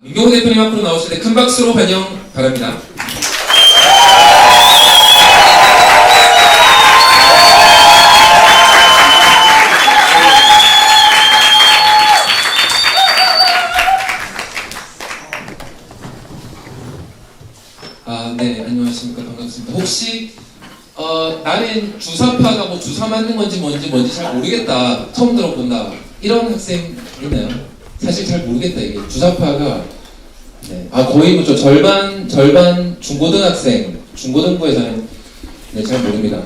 민경호 대표님 앞으로 나오실 때 큰 박수로 환영 바랍니다. 네, 안녕하십니까. 반갑습니다. 혹시 나는 주사파가 뭐 주사 맞는 건지 뭔지 잘 모르겠다, 처음 들어본다, 이런 학생 있나요? 사실 잘 모르겠다. 이게 주사파가 거의 뭐 절반 중고등학생, 중고등부에서는 잘 모릅니다.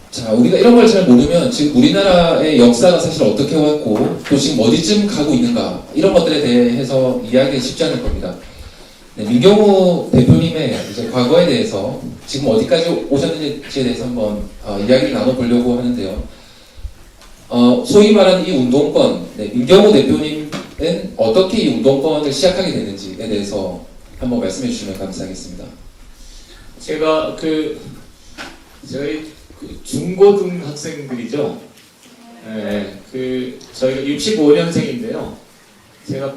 자, 우리가 이런 걸 잘 모르면 지금 우리나라의 역사가 사실 어떻게 왔고 또 지금 어디쯤 가고 있는가, 이런 것들에 대해서 이야기하기 쉽지 않을 겁니다. 민경호 대표님의 이제 과거에 대해서 지금 어디까지 오셨는지에 대해서 한번 이야기를 나눠보려고 하는데요. 소위 말하는 이 운동권, 민경호 대표님은 어떻게 이 운동권을 시작하게 됐는지에 대해서 한번 말씀해 주시면 감사하겠습니다. 제가 저희 중고등학생들이죠. 저희가 65년생인데요. 제가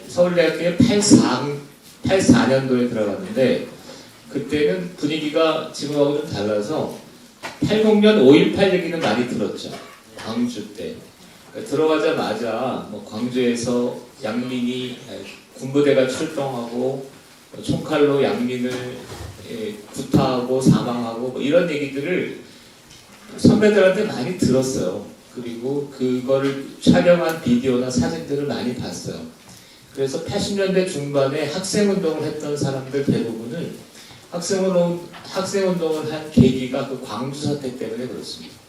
서울대학교에 84년도에 들어갔는데, 그때는 분위기가 지금하고 좀 달라서 80년 5.18 얘기는 많이 들었죠. 광주 때. 그러니까 들어가자마자 광주에서 양민이 군부대가 출동하고 총칼로 양민을 구타하고 사망하고 이런 얘기들을 선배들한테 많이 들었어요. 그리고 그거를 촬영한 비디오나 사진들을 많이 봤어요. 그래서 80년대 중반에 학생운동을 했던 사람들 대부분은 학생운동을 한 계기가 그 광주 사태 때문에 그렇습니다.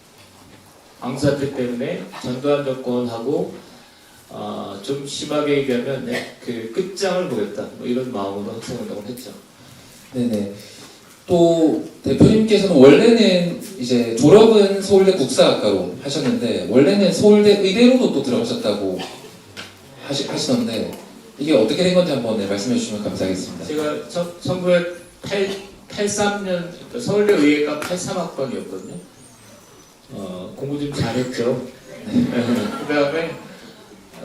광주 사태 때문에 전두환 정권하고 좀 심하게 얘기하면 그 끝장을 보겠다, 이런 마음으로 학생운동을 했죠. 네네. 또 대표님께서는 원래는 이제 졸업은 서울대 국사학과로 하셨는데 원래는 서울대 의대로도 또 들어가셨다고 하시던데 이게 어떻게 된 건지 한번 말씀해 주시면 감사하겠습니다. 제가 1983년 서울대 의예과 83학번이었거든요. 공부 좀 잘했죠.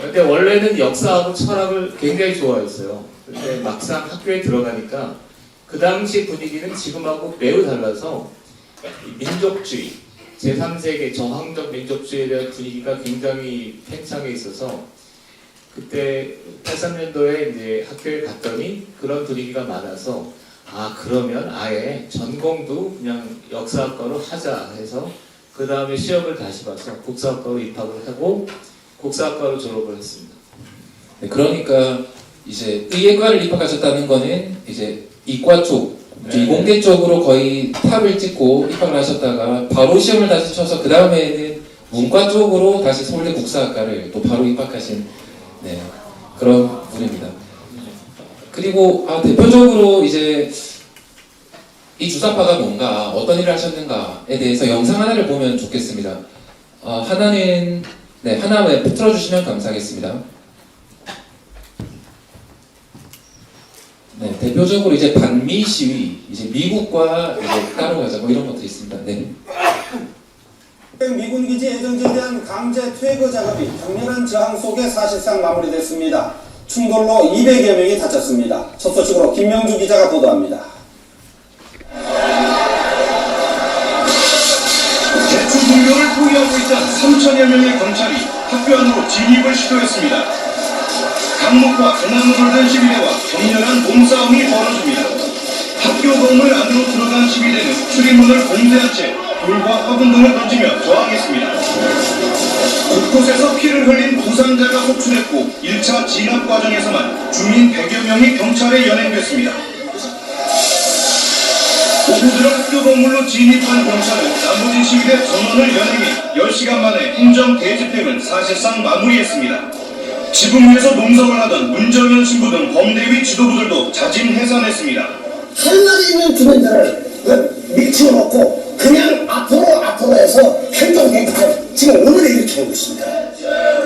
근데 원래는 역사하고 철학을 굉장히 좋아했어요. 근데 막상 학교에 들어가니까 그 당시 분위기는 지금하고 매우 달라서 민족주의, 제3세계 저항적 민족주의에 대한 분위기가 굉장히 팽창해 있어서 그때 83년도에 이제 학교에 갔더니 그런 분위기가 많아서 그러면 아예 전공도 그냥 역사학과로 하자 해서 그 다음에 시험을 다시 봐서 국사학과로 입학을 하고 국사학과로 졸업을 했습니다. 네, 그러니까 이제 의예과를 입학하셨다는 거는 이제 이과 쪽, 이공계 쪽으로 거의 탑을 찍고 입학을 하셨다가 바로 시험을 다시 쳐서 그 다음에는 문과 쪽으로 다시 서울대 국사학과를 또 바로 입학하신 그런 분입니다. 그리고 대표적으로 이제 이 주사파가 뭔가 어떤 일을 하셨는가에 대해서 영상 하나를 보면 좋겠습니다. 하나는 하나 틀어주시면 감사하겠습니다. 대표적으로 이제 반미 시위, 이제 미국과 이제 따라가자 이런 것들이 있습니다. 미군 기지 예정지에 대한 강제 퇴거 작업이 격렬한 저항 속에 사실상 마무리됐습니다. 충돌로 200여 명이 다쳤습니다. 첫 소식으로 김명주 기자가 보도합니다. 대출 공격을 포위하고 있던 3천여 명의 경찰이 학교 안으로 진입을 시도했습니다. 강목과 강남을 돌던 시위대와 격렬한 몸싸움이 벌어집니다. 학교 건물 안으로 들어간 시위대는 출입문을 봉쇄한 채 돌과 화분 등을 던지며 저항했습니다. 곳곳에서 피를 흘린 부상자가 속출했고 1차 진압 과정에서만 주민 100여 명이 경찰에 연행됐습니다. 오후 들어 학교 건물로 진입한 경찰은 나머지 시위대 전원을 연행해 10시간 만에 행정 대집행을 사실상 마무리했습니다. 지붕 위에서 농성을 하던 문정현 신부 등 범대위 지도부들도 자진 해산했습니다. 할 말이 있는 주민들을 밀치워놓고 그냥 앞으로 해서 행정 대집행 지금 오늘에 이렇게 하고 있습니다.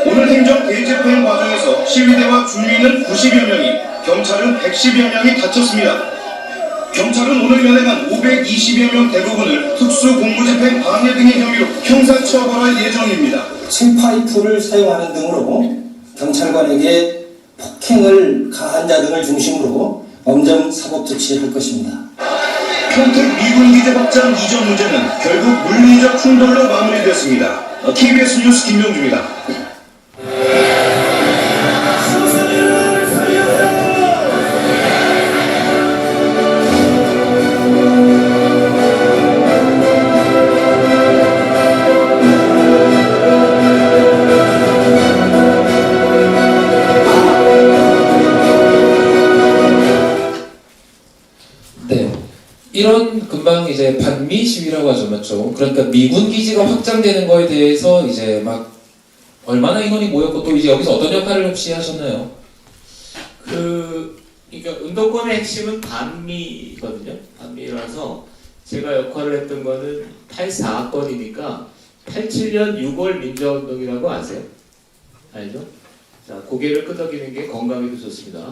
오늘 행정 대집행 과정에서 시위대와 주민은 90여 명이, 경찰은 110여 명이 다쳤습니다. 경찰은 오늘 연행한 520여 명 대부분을 특수공무집행 방해 등의 혐의로 형사처벌할 예정입니다. 층파이프를 사용하는 등으로 경찰관에게 폭행을 가한 자 등을 중심으로 엄정 사법 조치할 것입니다. 평택 미군 기지 확장 이전 문제는 결국 물리적 충돌로 마무리됐습니다. KBS 뉴스 김명주입니다. 네. 이런 금방 이제 반미 시위라고 하죠, 맞죠? 그러니까 미군 기지가 확장되는 거에 대해서 이제 막 얼마나 인원이 모였고 또 이제 여기서 어떤 역할을 혹시 하셨나요? 그러니까 운동권의 핵심은 반미거든요. 반미라서 제가 역할을 했던 거는 84건이니까 87년 6월 민주화운동이라고 아세요? 알죠? 자, 고개를 끄덕이는 게 건강에도 좋습니다.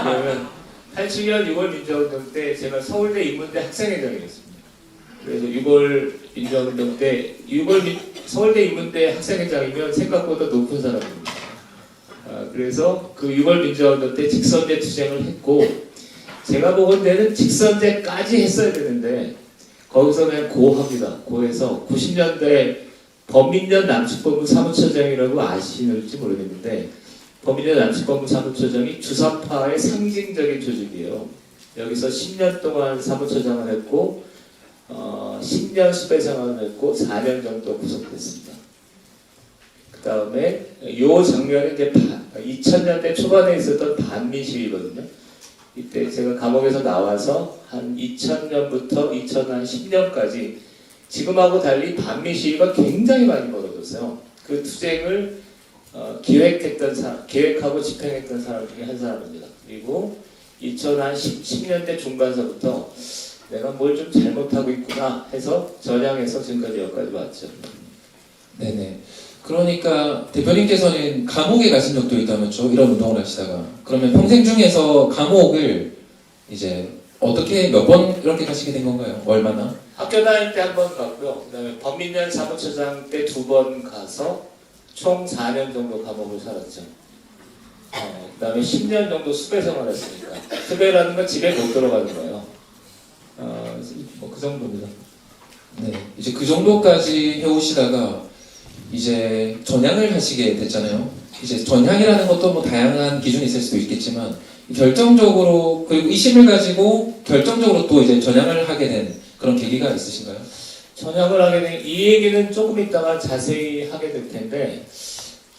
그러면 87년 6월 민주화운동 때 제가 서울대 인문대 학생회장이었습니다. 그래서 6월 민주화운동 때 서울대 인문대 학생회장이면 생각보다 높은 사람입니다. 그래서 그 6월 민주화운동 때 직선제 투쟁을 했고 제가 보건 때는 직선제까지 했어야 되는데 거기서 그냥 고합니다. 고해서 90년대 범민련 남측본부 사무처장이라고 아시는지 모르겠는데 범민련 남측본부 사무처장이 주사파의 상징적인 조직이에요. 여기서 10년 동안 사무처장을 했고 10년 수배생활을 했고 4년 정도 구속됐습니다. 그 다음에 요 장면은 이제 2000년대 초반에 있었던 반미 시위거든요. 이때 제가 감옥에서 나와서 한 2000년부터 2010년까지 지금하고 달리 반미 시위가 굉장히 많이 벌어졌어요. 그 투쟁을 기획하고 집행했던 사람 중에 한 사람입니다. 그리고 2010년대 중반서부터 내가 뭘 좀 잘못하고 있구나 해서 전향해서 지금까지 여기까지 왔죠. 네네. 그러니까 대표님께서는 감옥에 가신 적도 있다면서 이런 운동을 하시다가 그러면 평생 중에서 감옥을 이제 어떻게 몇 번 이렇게 가시게 된 건가요? 얼마나? 학교 다닐 때 한 번 갔고요. 그다음에 범민련 사무처장 때 2번 가서 총 4년 정도 감옥을 살았죠. 그다음에 10년 정도 수배 생활했으니까 수배라는 건 집에 못 들어가는 거예요. 뭐 그 정도입니다. 네. 이제 그 정도까지 해오시다가 이제 전향을 하시게 됐잖아요. 이제 전향이라는 것도 뭐 다양한 기준이 있을 수도 있겠지만 결정적으로 그리고 이심을 가지고 결정적으로 또 이제 전향을 하게 된 그런 계기가 있으신가요? 전향을 하게 된 이 얘기는 조금 있다가 자세히 하게 될 텐데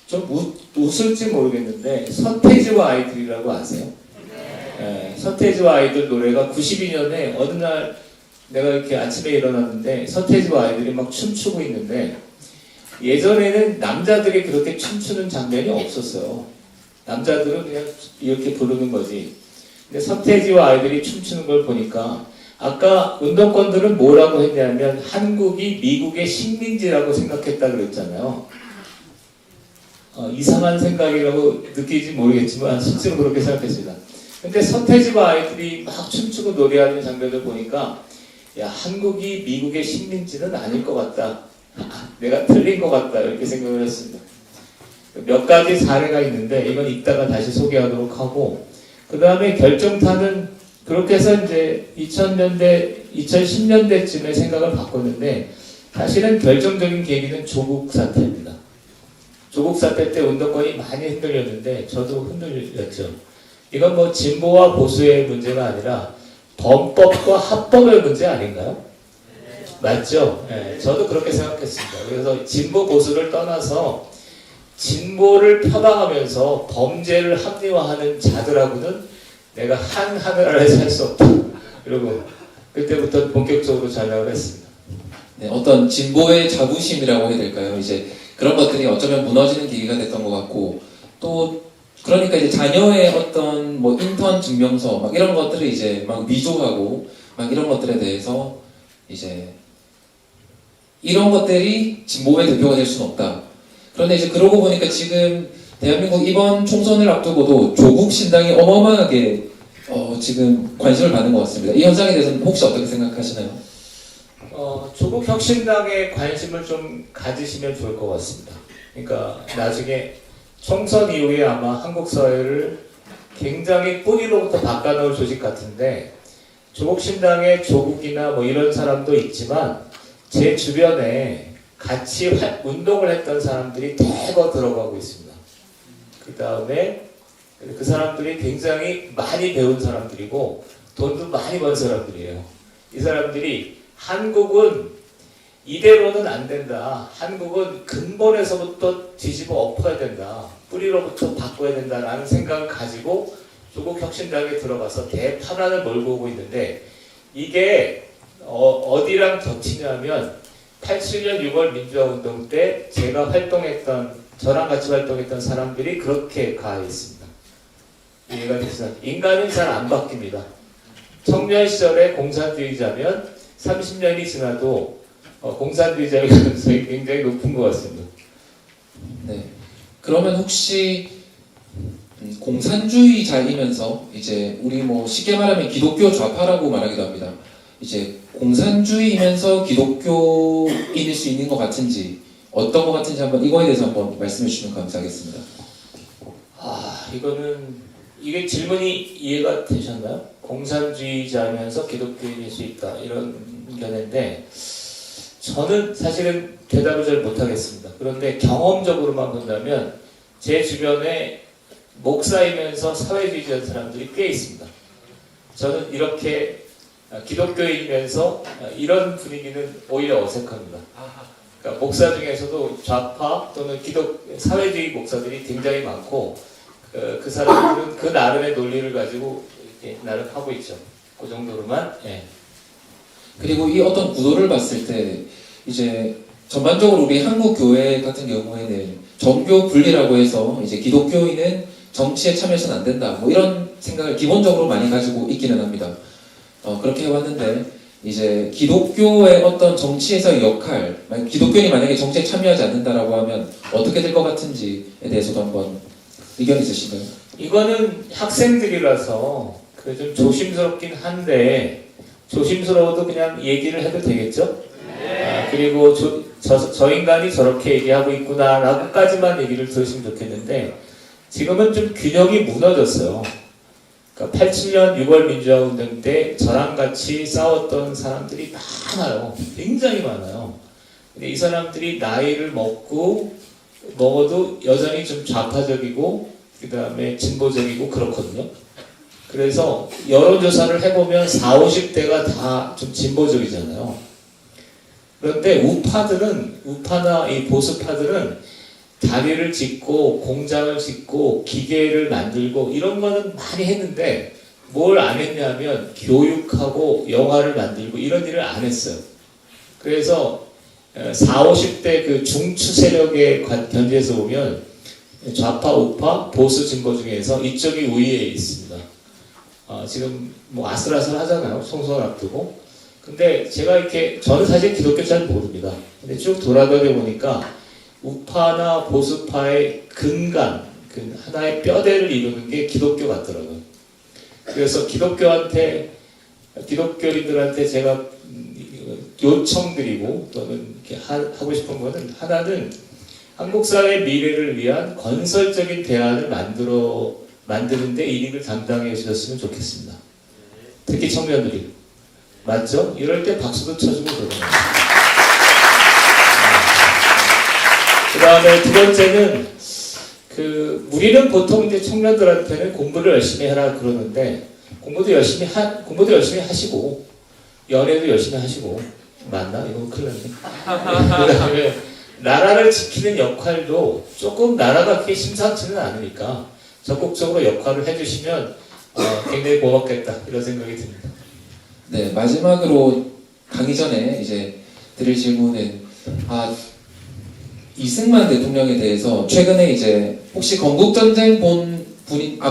좀 웃을지 모르겠는데 서태지와 아이들이라고 아세요? 네, 서태지와 아이들 노래가 92년에 어느 날 내가 이렇게 아침에 일어났는데 서태지와 아이들이 막 춤추고 있는데 예전에는 남자들이 그렇게 춤추는 장면이 없었어요. 남자들은 그냥 이렇게 부르는 거지. 근데 서태지와 아이들이 춤추는 걸 보니까 아까 운동권들은 뭐라고 했냐면 한국이 미국의 식민지라고 생각했다 그랬잖아요. 이상한 생각이라고 느끼지 모르겠지만 실제로 그렇게 생각했습니다. 근데 서태지와 아이들이 막 춤추고 노래하는 장면을 보니까 야, 한국이 미국의 식민지는 아닐 것 같다. 내가 틀린 것 같다. 이렇게 생각을 했습니다. 몇 가지 사례가 있는데 이건 이따가 다시 소개하도록 하고 그 다음에 결정타는 그렇게 해서 이제 2010년대쯤에 생각을 바꿨는데 사실은 결정적인 계기는 조국 사태입니다. 조국 사태 때 운동권이 많이 흔들렸는데 저도 흔들렸죠. 이건 뭐 진보와 보수의 문제가 아니라 범법과 합법의 문제 아닌가요? 맞죠? 네, 저도 그렇게 생각했습니다. 그래서 진보 보수를 떠나서 진보를 펴나가면서 범죄를 합리화하는 자들하고는 내가 한 하늘 아래 살 수 없다. 그리고 그때부터 본격적으로 전향을 했습니다. 네, 어떤 진보의 자부심이라고 해야 될까요? 이제 그런 것들이 어쩌면 무너지는 계기가 됐던 것 같고 또 그러니까 이제 자녀의 어떤 뭐 인턴 증명서 막 이런 것들을 이제 막 위조하고 막 이런 것들에 대해서 이제 이런 것들이 진보의 대표가 될 수는 없다. 그런데 이제 그러고 보니까 지금 대한민국 이번 총선을 앞두고도 조국 신당이 어마어마하게 지금 관심을 받는 것 같습니다. 이 현상에 대해서는 혹시 어떻게 생각하시나요? 조국 혁신당에 관심을 좀 가지시면 좋을 것 같습니다. 그러니까 나중에 총선 이후에 아마 한국 사회를 굉장히 뿌리로부터 바꿔놓을 조직 같은데, 조국신당의 조국이나 뭐 이런 사람도 있지만 제 주변에 같이 운동을 했던 사람들이 대거 들어가고 있습니다. 그 다음에 그 사람들이 굉장히 많이 배운 사람들이고 돈도 많이 번 사람들이에요. 이 사람들이 한국은 이대로는 안 된다. 한국은 근본에서부터 뒤집어 엎어야 된다. 뿌리로부터 바꿔야 된다라는 생각을 가지고 조국혁신당에 들어가서 대판환을 몰고 오고 있는데, 이게 어디랑 겹치냐면 87년 6월 민주화운동 때 제가 저랑 같이 활동했던 사람들이 그렇게 가했습니다. 이해가 되시나요? 인간은 잘 안 바뀝니다. 청년 시절에 공산주의자면 30년이 지나도 공산주의자의 가능성이 굉장히 높은 것 같습니다. 네. 그러면 혹시 공산주의자이면서 이제 우리 뭐 쉽게 말하면 기독교 좌파라고 말하기도 합니다. 이제 공산주의이면서 기독교인일 수 있는 것 같은지, 어떤 것 같은지 한번 이거에 대해서 한번 말씀해 주시면 감사하겠습니다. 이게 질문이 이해가 되셨나요? 공산주의자면서 기독교인일 수 있다, 이런 견해인데, 저는 사실은 대답을 잘 못하겠습니다. 그런데 경험적으로만 본다면 제 주변에 목사이면서 사회주의자인 사람들이 꽤 있습니다. 저는 이렇게 기독교인이면서 이런 분위기는 오히려 어색합니다. 그러니까 목사 중에서도 좌파 또는 사회주의 목사들이 굉장히 많고, 그 사람들은 그 나름의 논리를 가지고 이렇게 나름 하고 있죠. 그 정도로만. 예. 그리고 이 어떤 구도를 봤을 때 이제 전반적으로 우리 한국 교회 같은 경우에는 정교 분리라고 해서 이제 기독교인은 정치에 참여해서는 안 된다, 뭐 이런 생각을 기본적으로 많이 가지고 있기는 합니다. 그렇게 해왔는데, 이제 기독교의 어떤 정치에서의 역할, 기독교인이 만약에 정치에 참여하지 않는다라고 하면 어떻게 될 것 같은지에 대해서도 한번 의견 있으신가요? 이거는 학생들이라서 좀 조심스럽긴 한데, 조심스러워도 그냥 얘기를 해도 되겠죠? 그리고 저 인간이 저렇게 얘기하고 있구나라고까지만 얘기를 들으시면 좋겠는데, 지금은 좀 균형이 무너졌어요. 그러니까 87년 6월 민주화운동 때 저랑 같이 싸웠던 사람들이 많아요. 굉장히 많아요. 근데 이 사람들이 나이를 먹어도 여전히 좀 좌파적이고 그 다음에 진보적이고 그렇거든요. 그래서 여론조사를 해보면 40, 50대가 다 좀 진보적이잖아요. 그런데 우파나 이 보수파들은 다리를 짓고 공장을 짓고 기계를 만들고 이런 거는 많이 했는데, 뭘 안 했냐면 교육하고 영화를 만들고 이런 일을 안 했어요. 그래서 40, 50대 그 중추 세력의 견지에서 보면 좌파, 우파, 보수, 진보 중에서 이쪽이 우위에 있습니다. 지금 뭐 아슬아슬하잖아요. 총선 앞두고. 근데 저는 사실 기독교 잘 모릅니다. 근데 쭉 돌아다녀 보니까 우파나 보수파의 근간, 하나의 뼈대를 이루는 게 기독교 같더라고요. 그래서 기독교인들한테 제가 요청드리고 또는 이렇게 하고 싶은 거는, 하나는 한국 사회의 미래를 위한 건설적인 대안을 만드는데 이 일을 담당해 주셨으면 좋겠습니다. 특히 청년들이. 맞죠? 이럴 때 박수도 쳐주고 그러는 거예요. 그 다음에 두 번째는, 우리는 보통 이제 청년들한테는 공부를 열심히 해라 그러는데, 공부도 열심히 하시고, 연애도 열심히 하시고, 맞나? 이건 큰일 났네. 그 다음에 나라를 지키는 역할도 조금 나라가 그렇게 심상치는 않으니까 적극적으로 역할을 해주시면 굉장히 고맙겠다, 이런 생각이 듭니다. 네, 마지막으로 가기 전에 이제 드릴 질문은, 이승만 대통령에 대해서 최근에 이제 혹시 건국전쟁 안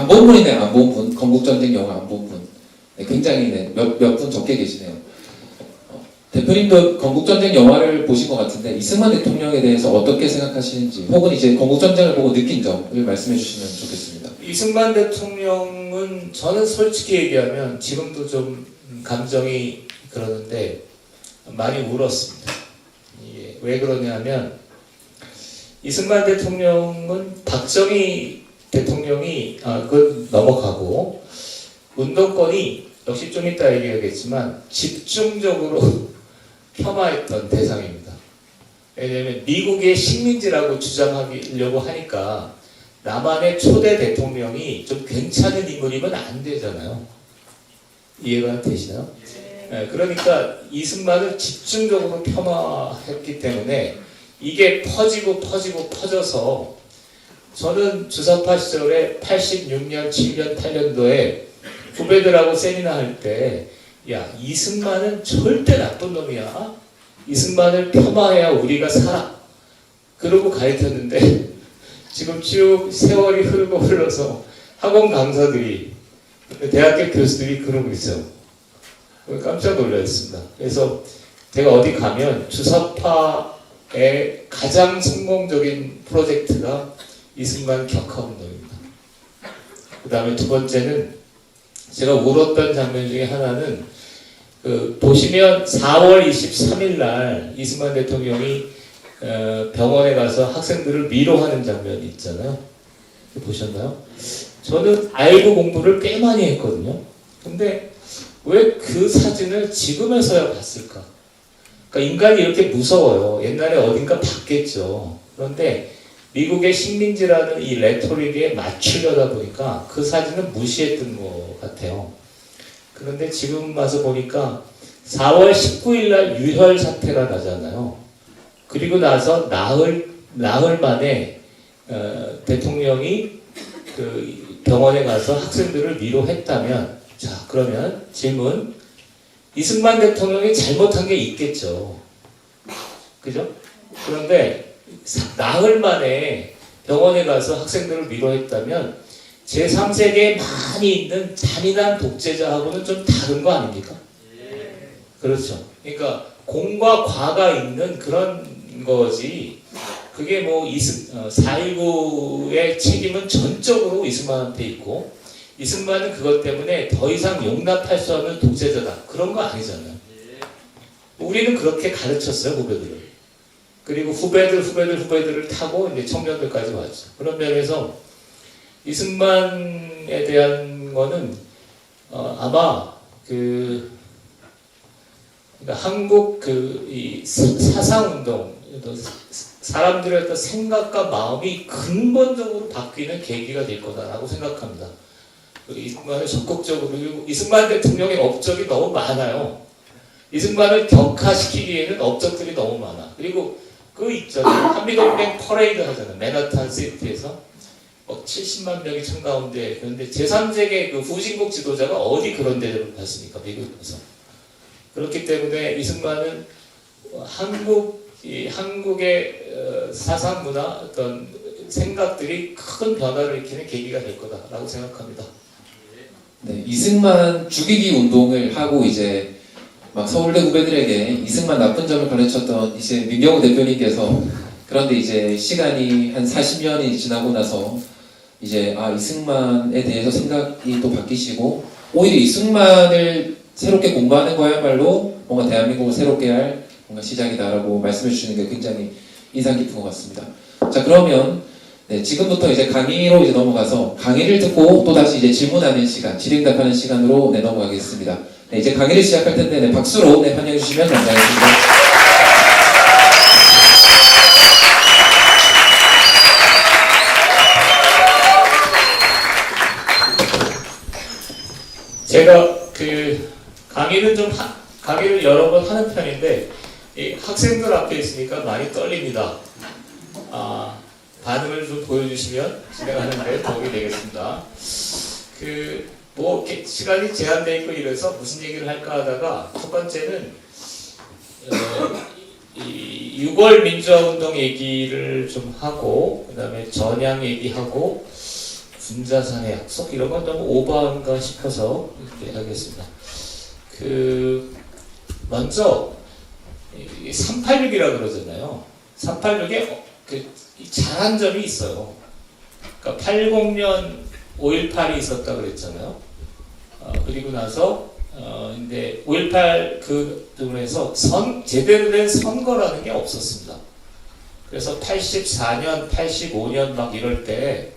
본 분이네요. 안 본 분, 건국전쟁 영화 안 본 분. 네, 굉장히 몇 분 적게 계시네요. 대표님도 건국전쟁 영화를 보신 것 같은데, 이승만 대통령에 대해서 어떻게 생각하시는지, 혹은 이제 건국전쟁을 보고 느낀 점을 말씀해 주시면 좋겠습니다. 이승만 대통령은 저는 솔직히 얘기하면 지금도 좀 감정이 그러는데 많이 울었습니다. 이게 왜 그러냐면, 이승만 대통령은 박정희 대통령이 그건 넘어가고 운동권이 역시 좀 이따 얘기하겠지만 집중적으로 폄하했던 대상입니다. 왜냐하면 미국의 식민지라고 주장하려고 하니까 남한의 초대 대통령이 좀 괜찮은 인물이면 안 되잖아요. 이해가 되시나요? 네, 그러니까 이승만을 집중적으로 폄하했기 때문에 이게 퍼져서 저는 주사파 시절에 86년, 7년, 8년도에 후배들하고 세미나 할 때 야, 이승만은 절대 나쁜 놈이야. 이승만을 폄하해야 우리가 살아. 그러고 가르쳤는데 지금 쭉 세월이 흘러서 학원 강사들이 대학교 교수들이 그러고 있어요. 깜짝 놀랐습니다. 그래서 제가 어디 가면 주사파의 가장 성공적인 프로젝트가 이승만 격하운동입니다. 그 다음에 두 번째는 제가 울었던 장면 중에 하나는 보시면 4월 23일 날 이승만 대통령이 병원에 가서 학생들을 위로하는 장면이 있잖아요. 보셨나요? 저는 알고 공부를 꽤 많이 했거든요. 근데 왜 그 사진을 지금에서야 봤을까? 그러니까 인간이 이렇게 무서워요. 옛날에 어딘가 봤겠죠. 그런데 미국의 식민지라는 이 레토릭에 맞추려다 보니까 그 사진은 무시했던 것 같아요. 그런데 지금 와서 보니까 4월 19일 날 유혈 사태가 나잖아요. 그리고 나서 나흘 만에 대통령이 그 병원에 가서 학생들을 위로했다면, 자, 그러면 질문, 이승만 대통령이 잘못한 게 있겠죠. 그죠? 그런데 나흘 만에 병원에 가서 학생들을 위로했다면 제3세계에 많이 있는 잔인한 독재자하고는 좀 다른 거 아닙니까? 그렇죠. 그러니까 공과 과가 있는 그런 거지. 그게 뭐 4.19의 책임은 전적으로 이승만한테 있고 이승만은 그것 때문에 더 이상 용납할 수 없는 독재자다. 그런 거 아니잖아요. 우리는 그렇게 가르쳤어요, 후배들을. 그리고 후배들을 타고 이제 청년들까지 왔죠. 그런 면에서 이승만에 대한 거는 아마 그러니까 한국 이 사상운동, 사람들의 어떤 생각과 마음이 근본적으로 바뀌는 계기가 될 거다라고 생각합니다. 이승만을 적극적으로, 그리고 이승만 대통령의 업적이 너무 많아요. 이승만을 격화시키기에는 업적들이 너무 많아. 그리고 그 있잖아요. 한미동맹 퍼레이드 하잖아요. 맨하탄 시티에서 70만 명이 참가하는데, 그런데 제3세계 그 후진국 지도자가 어디 그런 대접을 받습니까? 미국에서. 그렇기 때문에 이승만은 한국의 사상 문화 어떤 생각들이 큰 변화를 일으키는 계기가 될 거다라고 생각합니다. 네, 이승만 죽이기 운동을 하고 이제 막 서울대 후배들에게 이승만 나쁜 점을 가르쳤던 이제 민경호 대표님께서, 그런데 이제 시간이 한 40년이 지나고 나서 이제 이승만에 대해서 생각이 또 바뀌시고 오히려 이승만을 새롭게 공부하는 거야말로 뭔가 대한민국을 새롭게 할 뭔가 시작이다라고 말씀해 주시는 게 굉장히 인상 깊은 것 같습니다. 자, 그러면 네, 지금부터 이제 강의로 이제 넘어가서 강의를 듣고 또 다시 이제 질문하는 시간, 질의응답하는 시간으로 넘어가겠습니다. 네, 이제 강의를 시작할 텐데 네, 박수로 환영해 주시면 감사하겠습니다. 제가 강의를 여러 번 하는 편인데 이 학생들 앞에 있으니까 많이 떨립니다. 반응을 좀 보여주시면 진행하는데 도움이 되겠습니다. 시간이 제한되어 있고 이래서 무슨 얘기를 할까 하다가 첫 번째는 6월 민주화운동 얘기를 좀 하고 그 다음에 전향 얘기하고 군자산의 약속 이런 건 너무 오버한가 싶어서 이렇게 하겠습니다. 먼저 386이라고 그러잖아요. 386에 잘한 점이 있어요. 그러니까 80년 5.18이 있었다 그랬잖아요. 그리고 나서 이제 5.18 그쪽으로 해서 제대로 된 선거라는 게 없었습니다. 그래서 84년, 85년 막 이럴 때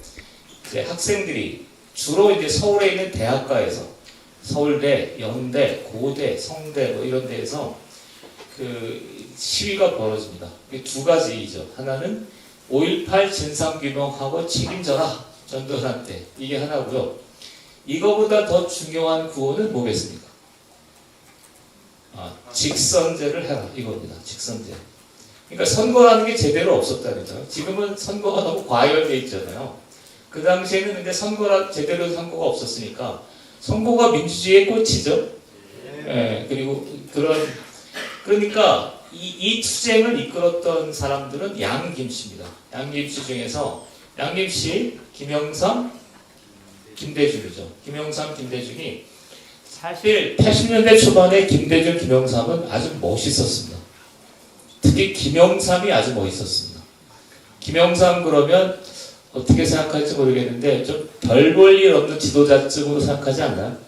이제 학생들이 주로 이제 서울에 있는 대학가에서 서울대, 연대, 고대, 성대 뭐 이런 데에서 그 시위가 벌어집니다. 이게 두 가지이죠. 하나는 5.18 진상규명하고 책임져라 전두환한테, 이게 하나고요. 이거보다 더 중요한 구호는 뭐겠습니까? 직선제를 해라 이겁니다. 직선제. 그러니까 선거라는 게 제대로 없었다니까요. 지금은 선거가 너무 과열돼 있잖아요. 그 당시에는 근데 제대로 선거가 없었으니까 선거가 민주주의의 꽃이죠. 예, 그리고 그러니까 이 투쟁을 이끌었던 사람들은 양김씨입니다. 양김씨 중에서 양김씨, 김영삼, 김대중이죠. 김영삼, 김대중이 사실 80년대 초반에 김대중, 김영삼은 아주 멋있었습니다. 특히 김영삼이 아주 멋있었습니다. 김영삼 그러면 어떻게 생각할지 모르겠는데 좀 별 볼 일 없는 지도자쯤으로 생각하지 않나요?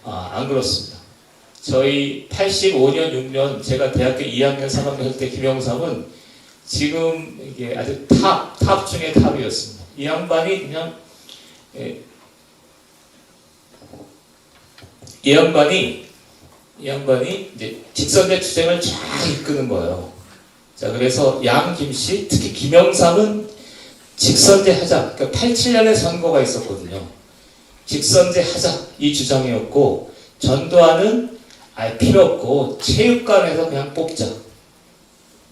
안 그렇습니다. 저희 85년, 6년 제가 대학교 2학년, 3학년 할 때 김영삼은 지금 이게 아주 탑 중에 탑이었습니다. 이 양반이 그냥 이 양반이 이제 직선제 투쟁을 쫙 이끄는 거예요. 자, 그래서 양김씨, 특히 김영삼은 직선제 하자. 그러니까 87년에 선거가 있었거든요. 직선제 하자 이 주장이었고, 전두환은 아예 필요 없고 체육관에서 그냥 뽑자.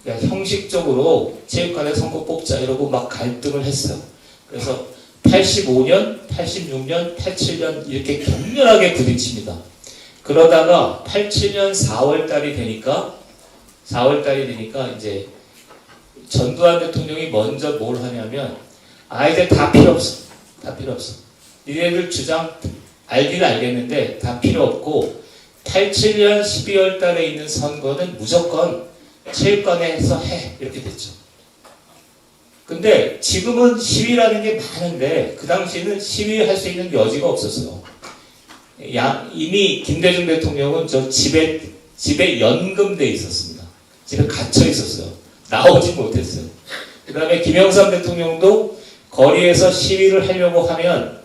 그냥 형식적으로 체육관에 선거 뽑자 이러고 막 갈등을 했어요. 그래서 85년, 86년, 87년 이렇게 격렬하게 부딪힙니다. 그러다가 87년 4월 달이 되니까 이제 전두환 대통령이 먼저 뭘 하냐면 이제 다 필요 없어. 니네들 주장 알긴 알겠는데 다 필요 없고 87년 12월 달에 있는 선거는 무조건 체육관에서 해. 이렇게 됐죠. 근데 지금은 시위라는 게 많은데 그 당시에는 시위할 수 있는 여지가 없었어요. 이미 김대중 대통령은 저 집에 연금돼 있었습니다. 집에 갇혀 있었어요. 나오지 못했어요. 그 다음에 김영삼 대통령도 거리에서 시위를 하려고 하면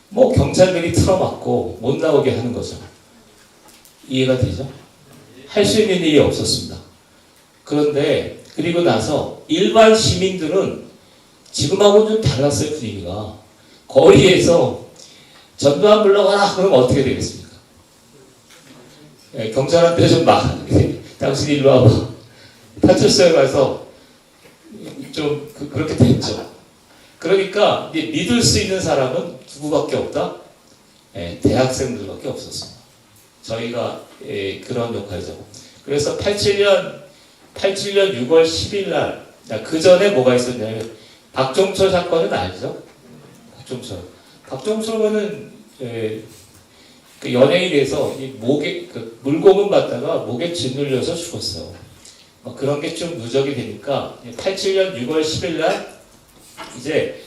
뭐 경찰들이 틀어막고 못 나오게 하는 거죠. 이해가 되죠? 할 수 있는 일이 없었습니다. 그런데 그리고 나서 일반 시민들은 지금하고는 좀 달랐어요. 분위기가. 거리에서 전두환 불러가라 그러면 어떻게 되겠습니까? 경찰한테 좀 당신이 일로 와봐. 파출소에 가서 좀 그렇게 됐죠. 그러니까 이제 믿을 수 있는 사람은 누구밖에 없다? 대학생들밖에 없었습니다. 저희가 그런 역할이죠. 그래서 87년 6월 10일 날, 그 전에 뭐가 있었냐면 박종철 사건은 알죠? 박종철은 그 연예인에 대해서 목에 물고문 받다가 목에 짓눌려서 죽었어요. 그런 게 좀 누적이 되니까 87년 6월 10일 날 이제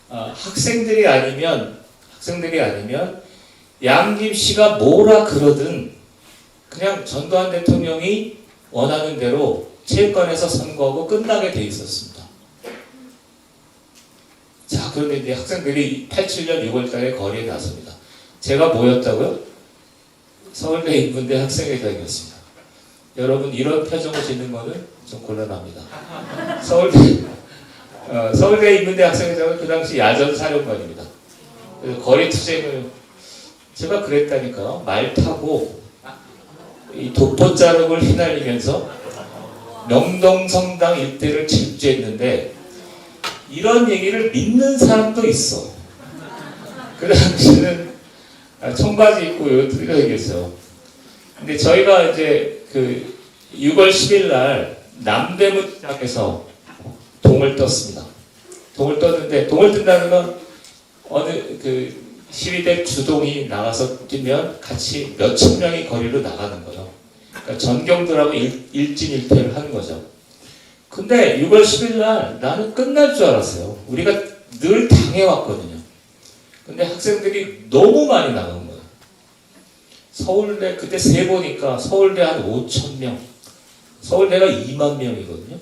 학생들이 아니면 양김씨가 뭐라 그러든 그냥 전두환 대통령이 원하는 대로 체육관에서 선거하고 끝나게 돼 있었습니다. 자, 그런데 이제 학생들이 87년 6월 달에 거리에 나섭니다. 제가 모였다고요? 서울대 인문대 학생회장이었습니다. 여러분 이런 표정을 짓는 거는 좀 곤란합니다. 서울대 인문대 학생회장은 그 당시 야전 사령관입니다. 그래서 거리 투쟁을 제가 그랬다니까요. 말 타고 이 독보자락을 휘날리면서 명동성당 일대를 질주했는데 이런 얘기를 믿는 사람도 있어. 그 당시는 청바지 입고 이렇게 얘기했어요. 근데 저희가 이제 그 6월 10일 날 남대문 시장에서 동을 떴습니다. 동을 떴는데 동을 뜬다는 건 어느 그 시위대 주동이 나가서 뛰면 같이 몇천 명이 거리로 나가는 거죠. 그러니까 전경들하고 일진일퇴를 하는 거죠. 근데 6월 10일 날 나는 끝날 줄 알았어요. 우리가 늘 당해왔거든요. 근데 학생들이 너무 많이 나간 거예요. 서울대 그때 세보니까 서울대 한 5,000명, 서울대가 2만 명이거든요.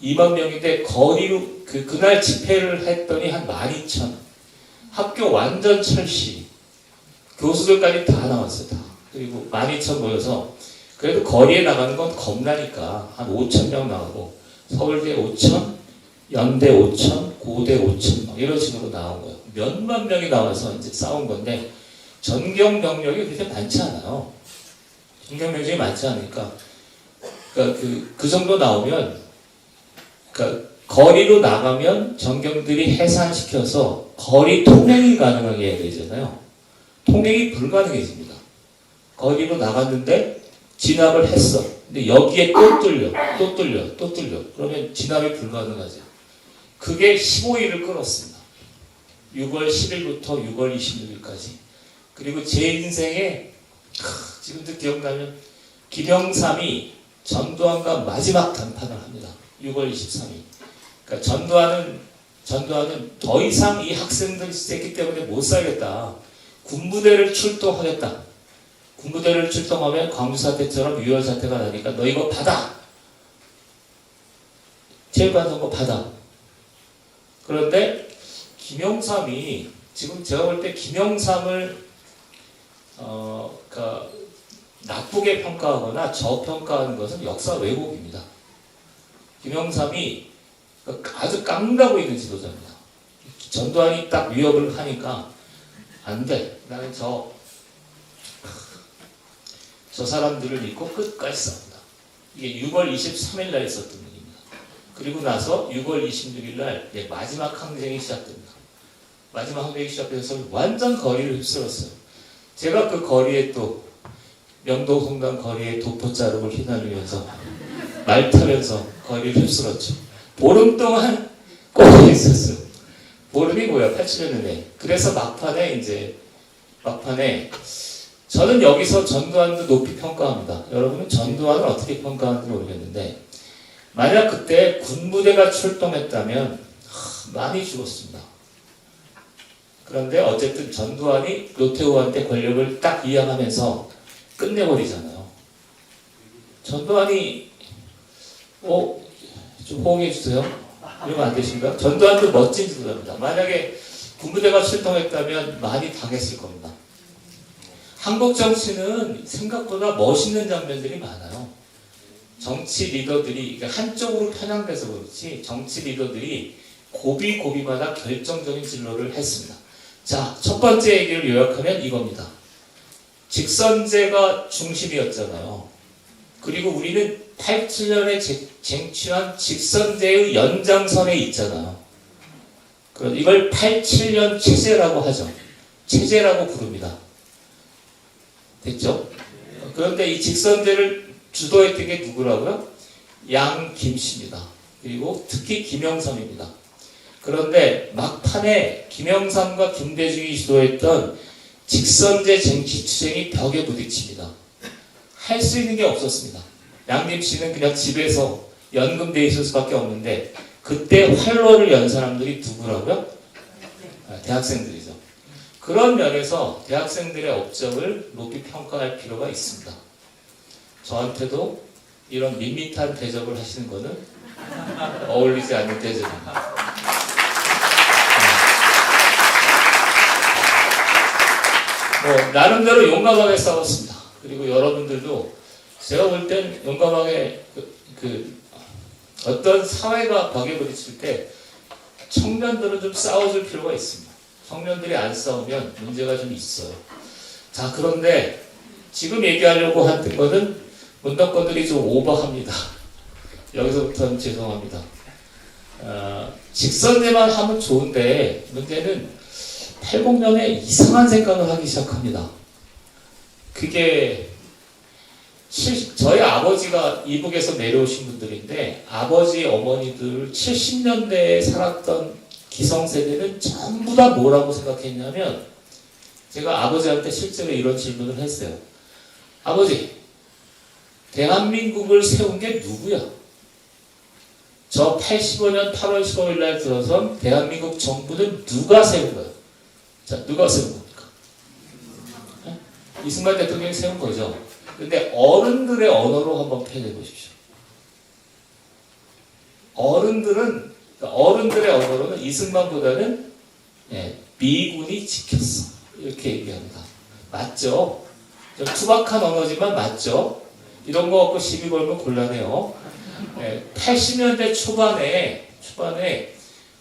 2만 명인데 거리로 그날 집회를 했더니 한 12,000. 학교 완전 철시. 교수들까지 다 나왔어요. 다. 그리고 12,000 모여서 그래도 거리에 나가는 건 겁나니까 한 5,000명 나가고 서울대 5,000, 연대 5,000, 고대 5,000 막 이런 식으로 나온 거예요. 몇만 명이 나와서 이제 싸운 건데 전경 병력이 그렇게 많지 않아요. 전경 병력이 많지 않으니까 그러니까 그 정도 나오면 그러니까 거리로 나가면 전경들이 해산시켜서 거리 통행이 가능하게 해야 되잖아요. 통행이 불가능해집니다. 거리로 나갔는데 진압을 했어. 근데 여기에 또 뚫려. 그러면 진압이 불가능하죠. 그게 15일을 끌었습니다. 6월 10일부터 6월 26일까지. 그리고 제 인생에 지금도 기억나면 김영삼이 전두환과 마지막談판을 합니다. 6월 23일. 그러니까 전두환은 더 이상 이 학생들이 세기 때문에 못 살겠다. 군부대를 출동하겠다. 군부대를 출동하면 광주사태처럼 6월 사태가 나니까 너 이거 받아. 체육관 선거 받아. 그런데 김영삼이 지금 제가 볼 때 김영삼을 그러니까 나쁘게 평가하거나 저평가하는 것은 역사 왜곡입니다. 김영삼이 아주 깡다고 있는 지도자입니다. 전두환이 딱 위협을 하니까 안 돼. 나는 저 사람들을 믿고 끝까지 싸운다. 이게 6월 23일 날 있었던 일입니다. 그리고 나서 6월 26일 날 마지막 항쟁이 시작됩니다. 마지막 항쟁이 시작돼서 완전 거리를 휩쓸었어요. 제가 그 거리에 또 명동성당 거리에 도포자루를 휘날리면서 말 타면서 거리를 휩쓸었죠. 보름 동안 꼭 있었어요. 보름이 뭐야? 87년에. 그래서 막판에 저는 여기서 전두환도 높이 평가합니다. 여러분은 전두환을 어떻게 평가하는지 모르겠는데 만약 그때 군부대가 출동했다면 많이 죽었습니다. 그런데 어쨌든 전두환이 노태우한테 권력을 딱 이양하면서 끝내버리잖아요. 전두환이 좀 호응해 주세요. 이러면 안 되십니까? 전두환도 멋진 지도자입니다. 만약에 군부대가 출동했다면 많이 당했을 겁니다. 한국 정치는 생각보다 멋있는 장면들이 많아요. 정치 리더들이 한쪽으로 편향돼서 그렇지 정치 리더들이 고비마다 결정적인 진로를 했습니다. 자, 첫 번째 얘기를 요약하면 이겁니다. 직선제가 중심이었잖아요. 그리고 우리는 87년에 쟁취한 직선제의 연장선에 있잖아요. 이걸 87년 체제라고 하죠. 체제라고 부릅니다. 됐죠? 그런데 이 직선제를 주도했던 게 누구라고요? 양김씨입니다. 그리고 특히 김영삼입니다. 그런데 막판에 김영삼과 김대중이 주도했던 직선제 쟁취 투쟁이 벽에 부딪힙니다. 할 수 있는 게 없었습니다. 양김씨는 그냥 집에서 연금돼 있을 수밖에 없는데 그때 활로를 연 사람들이 누구라고요? 대학생들이죠. 그런 면에서 대학생들의 업적을 높이 평가할 필요가 있습니다. 저한테도 이런 밋밋한 대접을 하시는 것은 어울리지 않는 대접입니다. 나름대로 용감하게 싸웠습니다. 그리고 여러분들도 제가 볼 땐 용감하게 어떤 사회가 벽에 부딪힐 때 청년들은 좀 싸워줄 필요가 있습니다. 청년들이 안 싸우면 문제가 좀 있어요. 자, 그런데 지금 얘기하려고 하는 것은 문덕권들이 좀 오버합니다. 여기서부터는 죄송합니다. 직선제만 하면 좋은데 문제는 80년에 이상한 생각을 하기 시작합니다. 그게 저희 아버지가 이북에서 내려오신 분들인데 아버지 어머니들 70년대에 살았던 기성세대는 전부 다 뭐라고 생각했냐면 제가 아버지한테 실제로 이런 질문을 했어요. 아버지, 대한민국을 세운 게 누구야? 저 85년 8월 15일 날 들어선 대한민국 정부는 누가 세운 거야? 자, 누가 세운 겁니까? 이승만 대통령이 세운 거죠. 근데 어른들의 언어로 한번 표현해 보십시오. 어른들의 언어로는 이승만보다는 미군이 지켰어 이렇게 얘기합니다. 맞죠? 좀 투박한 언어지만 맞죠? 이런 거 갖고 시비 걸면 곤란해요. 80년대 초반에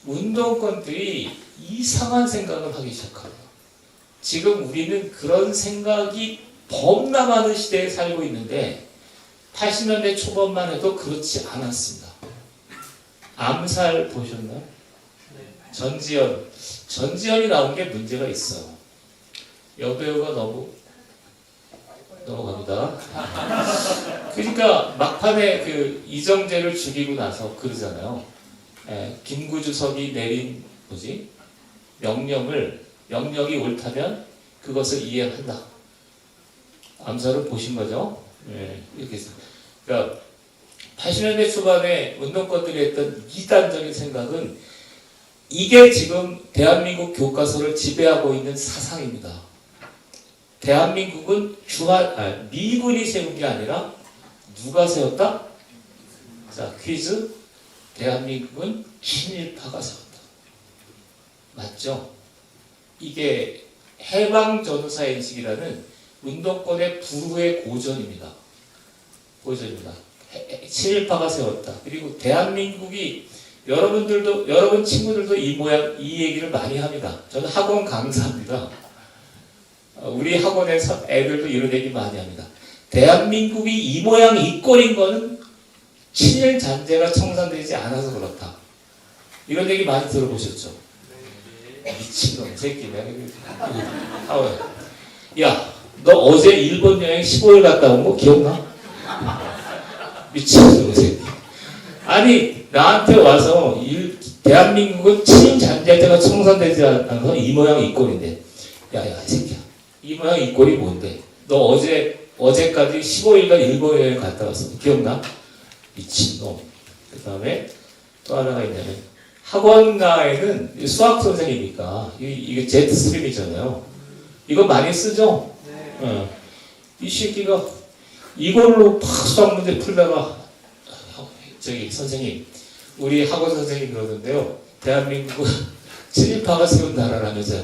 운동권들이 이상한 생각을 하기 시작합니다. 지금 우리는 그런 생각이 겁나 많은 시대에 살고 있는데 80년대 초반만 해도 그렇지 않았습니다. 암살 보셨나요? 전지현이 나온 게 문제가 있어요. 여배우가 넘어갑니다. 그러니까 막판에 그 이정재를 죽이고 나서 그러잖아요. 김구주석이 내린 명령이 옳다면 그것을 이해한다. 암살을 보신 거죠? 이렇게 해서. 그러니까 80년대 초반에 운동권들이 했던 이단적인 생각은 이게 지금 대한민국 교과서를 지배하고 있는 사상입니다. 대한민국은 미군이 세운 게 아니라 누가 세웠다? 자, 퀴즈. 대한민국은 친일파가 세웠다. 맞죠? 이게 해방전후사인식이라는 운동권의 불후의 고전입니다. 친일파가 세웠다. 그리고 대한민국이 여러분 친구들도 이 얘기를 많이 합니다. 저는 학원 강사입니다. 우리 학원에서 애들도 이런 얘기 많이 합니다. 대한민국이 이 모양 이 꼴인 거는 친일 잔재가 청산되지 않아서 그렇다. 이런 얘기 많이 들어보셨죠? 미친놈 새끼네. 야, 너 어제 일본 여행 15일 갔다 온 거 기억나? 미친놈 새끼. 아니 나한테 와서 대한민국은 친일 잔재가 청산되지 않아서 이 모양 이 꼴인데, 야야 이 새끼야, 이 모양 이 꼴이 뭔데? 너 어제까지 15일간 일본 여행 갔다 왔어. 기억나? 미친놈. 그 다음에 또 하나가 있냐면, 학원가에는 수학 선생이니까, 이게 제트 스트림이잖아요. 이거 많이 쓰죠? 이 새끼가 이걸로 팍 수학 문제 풀다가, 선생님, 우리 학원 선생님 그러던데요. 대한민국은 친일파가 세운 나라라면서요.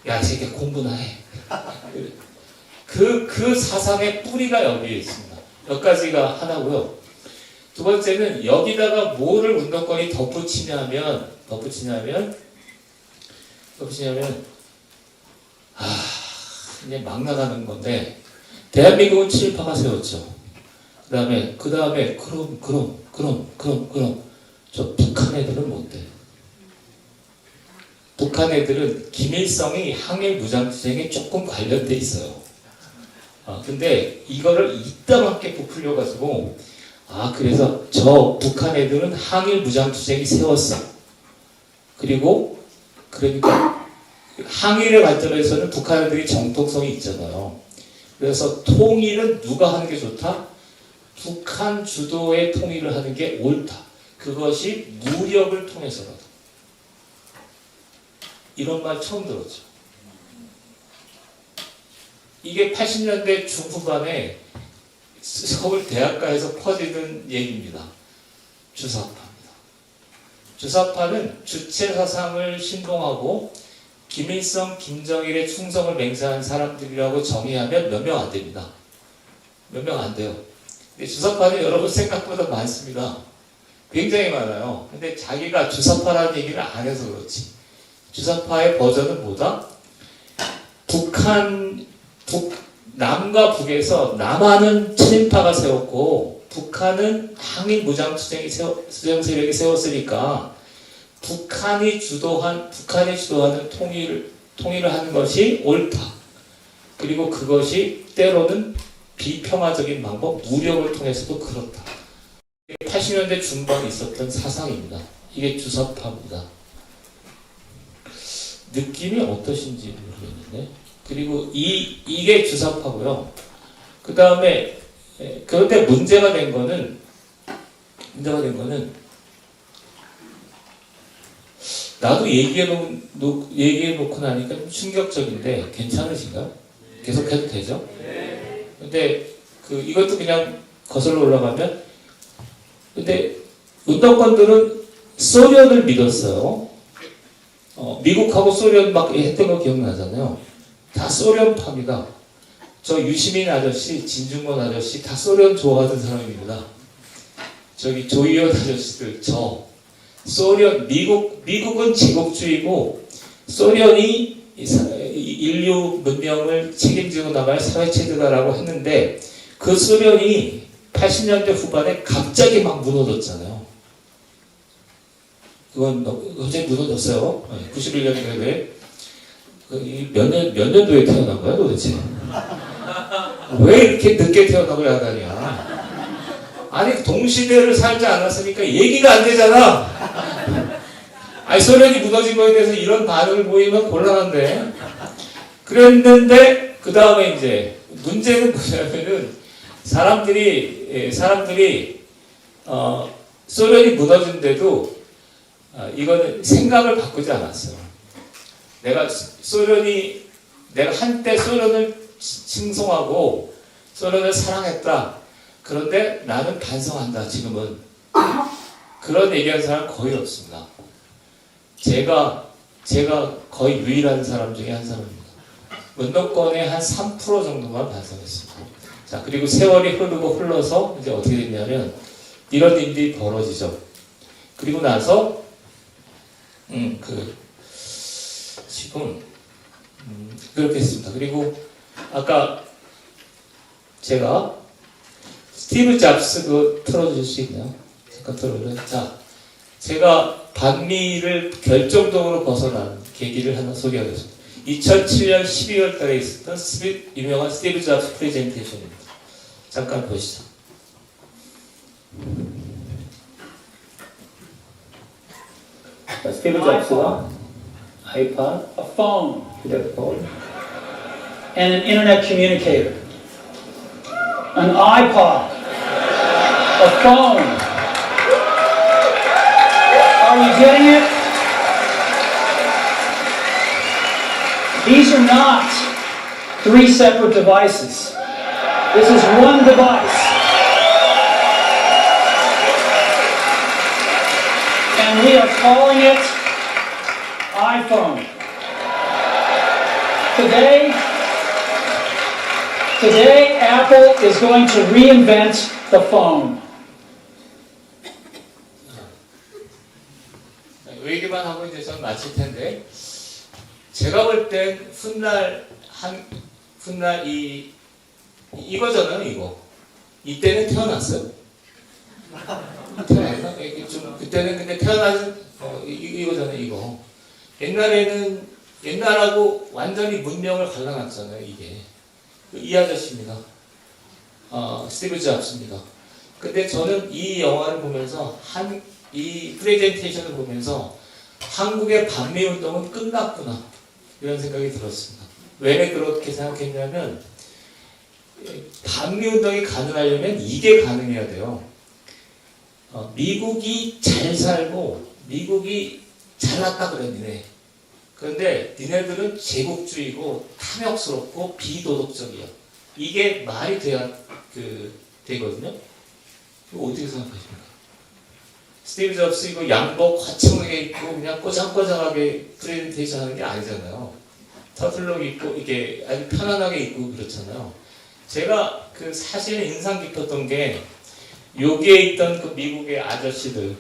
야, 이 새끼 공부나 해. 그 사상의 뿌리가 여기에 있습니다. 몇 가지가 하나고요. 두 번째는 여기다가 뭐를 운동권이 덧붙이냐면 이제 막 나가는 건데, 대한민국은 친일파가 세웠죠. 그 다음에 그럼 저 북한 애들은 뭔데? 북한 애들은 김일성이 항일 무장투쟁에 조금 관련돼 있어요. 근데 이거를 이따만게 부풀려가지고, 그래서 저 북한 애들은 항일 무장투쟁이 세웠어. 그러니까 항일의 발전에서는 북한 애들이 정통성이 있잖아요. 그래서 통일은 누가 하는 게 좋다? 북한 주도의 통일을 하는 게 옳다. 그것이 무력을 통해서라도. 이런 말 처음 들었죠. 이게 80년대 중후반에 서울 대학가에서 퍼지는 얘기입니다. 주사파입니다. 주사파는 주체 사상을 신봉하고 김일성, 김정일의 충성을 맹세한 사람들이라고 정의하면 몇 명 안 됩니다. 몇 명 안 돼요. 근데 주사파는 여러분 생각보다 많습니다. 굉장히 많아요. 근데 자기가 주사파라는 얘기를 안 해서 그렇지. 주사파의 버전은 뭐다? 남과 북에서 남한은 친일파가 세웠고 북한은 항일 무장투쟁 세력이 세웠으니까 북한이 주도하는 통일을 하는 것이 옳다. 그리고 그것이 때로는 비평화적인 방법, 무력을 통해서도 그렇다. 80년대 중반에 있었던 사상입니다. 이게 주사파입니다. 느낌이 어떠신지 모르겠는데. 그리고 이게 주사파고요. 그 다음에 그런데 문제가 된 거는 나도 얘기해놓고 나니까 좀 충격적인데 괜찮으신가요? 계속해도 되죠? 근데 이것도 그냥 거슬러 올라가면, 근데 운동권들은 소련을 믿었어요. 미국하고 소련 막 했던 거 기억나잖아요. 다 소련파입니다. 저 유시민 아저씨, 진중권 아저씨 다 소련 좋아하던 사람입니다. 저기 조이현 아저씨들 소련 미국은 제국주의고 소련이 인류 문명을 책임지고 나갈 사회체제다라고 했는데 그 소련이 80년대 후반에 갑자기 막 무너졌잖아요. 그건 갑자기 무너졌어요. 91년도에 몇 년도에 태어난 거야 도대체? 왜 이렇게 늦게 태어나고 야단이야? 아니 동시대를 살지 않았으니까 얘기가 안 되잖아. 아니 소련이 무너진 거에 대해서 이런 반응을 보이면 곤란한데. 그랬는데 그 다음에 이제 문제는 뭐냐면은 사람들이 소련이 무너진데도 이거는 생각을 바꾸지 않았어요. 내가 한때 소련을 칭송하고 소련을 사랑했다. 그런데 나는 반성한다. 지금은 그런 얘기하는 사람 거의 없습니다. 제가 거의 유일한 사람 중에 한 사람입니다. 운동권의 한 3% 정도만 반성했습니다. 자, 그리고 세월이 흘러서 이제 어떻게 됐냐면 이런 일이 벌어지죠. 그리고 나서 지금 그렇게 했습니다. 그리고 아까 제가 스티브 잡스 그거 틀어줄 수 있나요? 잠깐 틀어줘요. 자, 제가 반미를 결정적으로 벗어난 계기를 하나 소개하겠습니다. 2007년 12월 달에 있었던 유명한 스티브 잡스 프레젠테이션입니다. 잠깐 보시죠. 스티브 잡스가 아이팟, a phone, 휴대폰, and an internet communicator. An iPod, a phone. Are you getting it? These are not three separate devices. This is one device. And we are calling it iPhone. Today, Apple is going to reinvent the phone. 얘기만 하고 이제 전 마칠 텐데, 제가 볼 땐 훗날 이거잖아요, 이거. 이때는 태어났어요. 태어났나? 그때는 근데 이거잖아요, 이거. 옛날하고 완전히 문명을 갈라놨잖아요, 이게. 이 아저씨입니다. 스티브 잡스입니다. 근데 저는 이 영화를 보면서, 이 프레젠테이션을 보면서, 한국의 반미 운동은 끝났구나. 이런 생각이 들었습니다. 왜 그렇게 생각했냐면, 반미 운동이 가능하려면 이게 가능해야 돼요. 미국이 잘 살고, 미국이 잘났다 그래, 니네. 그런데 니네들은 제국주의고 탐욕스럽고 비도덕적이야. 이게 말이 돼야 되거든요. 이거 어떻게 생각하십니까? 스티브 잡스 이거 양복 화창하게 입고 그냥 꼬장꼬장하게 프레젠테이션 하는 게 아니잖아요. 터틀럭 입고 이게 아주 편안하게 입고 그렇잖아요. 제가 사실 인상 깊었던 게 여기에 있던 그 미국의 아저씨들이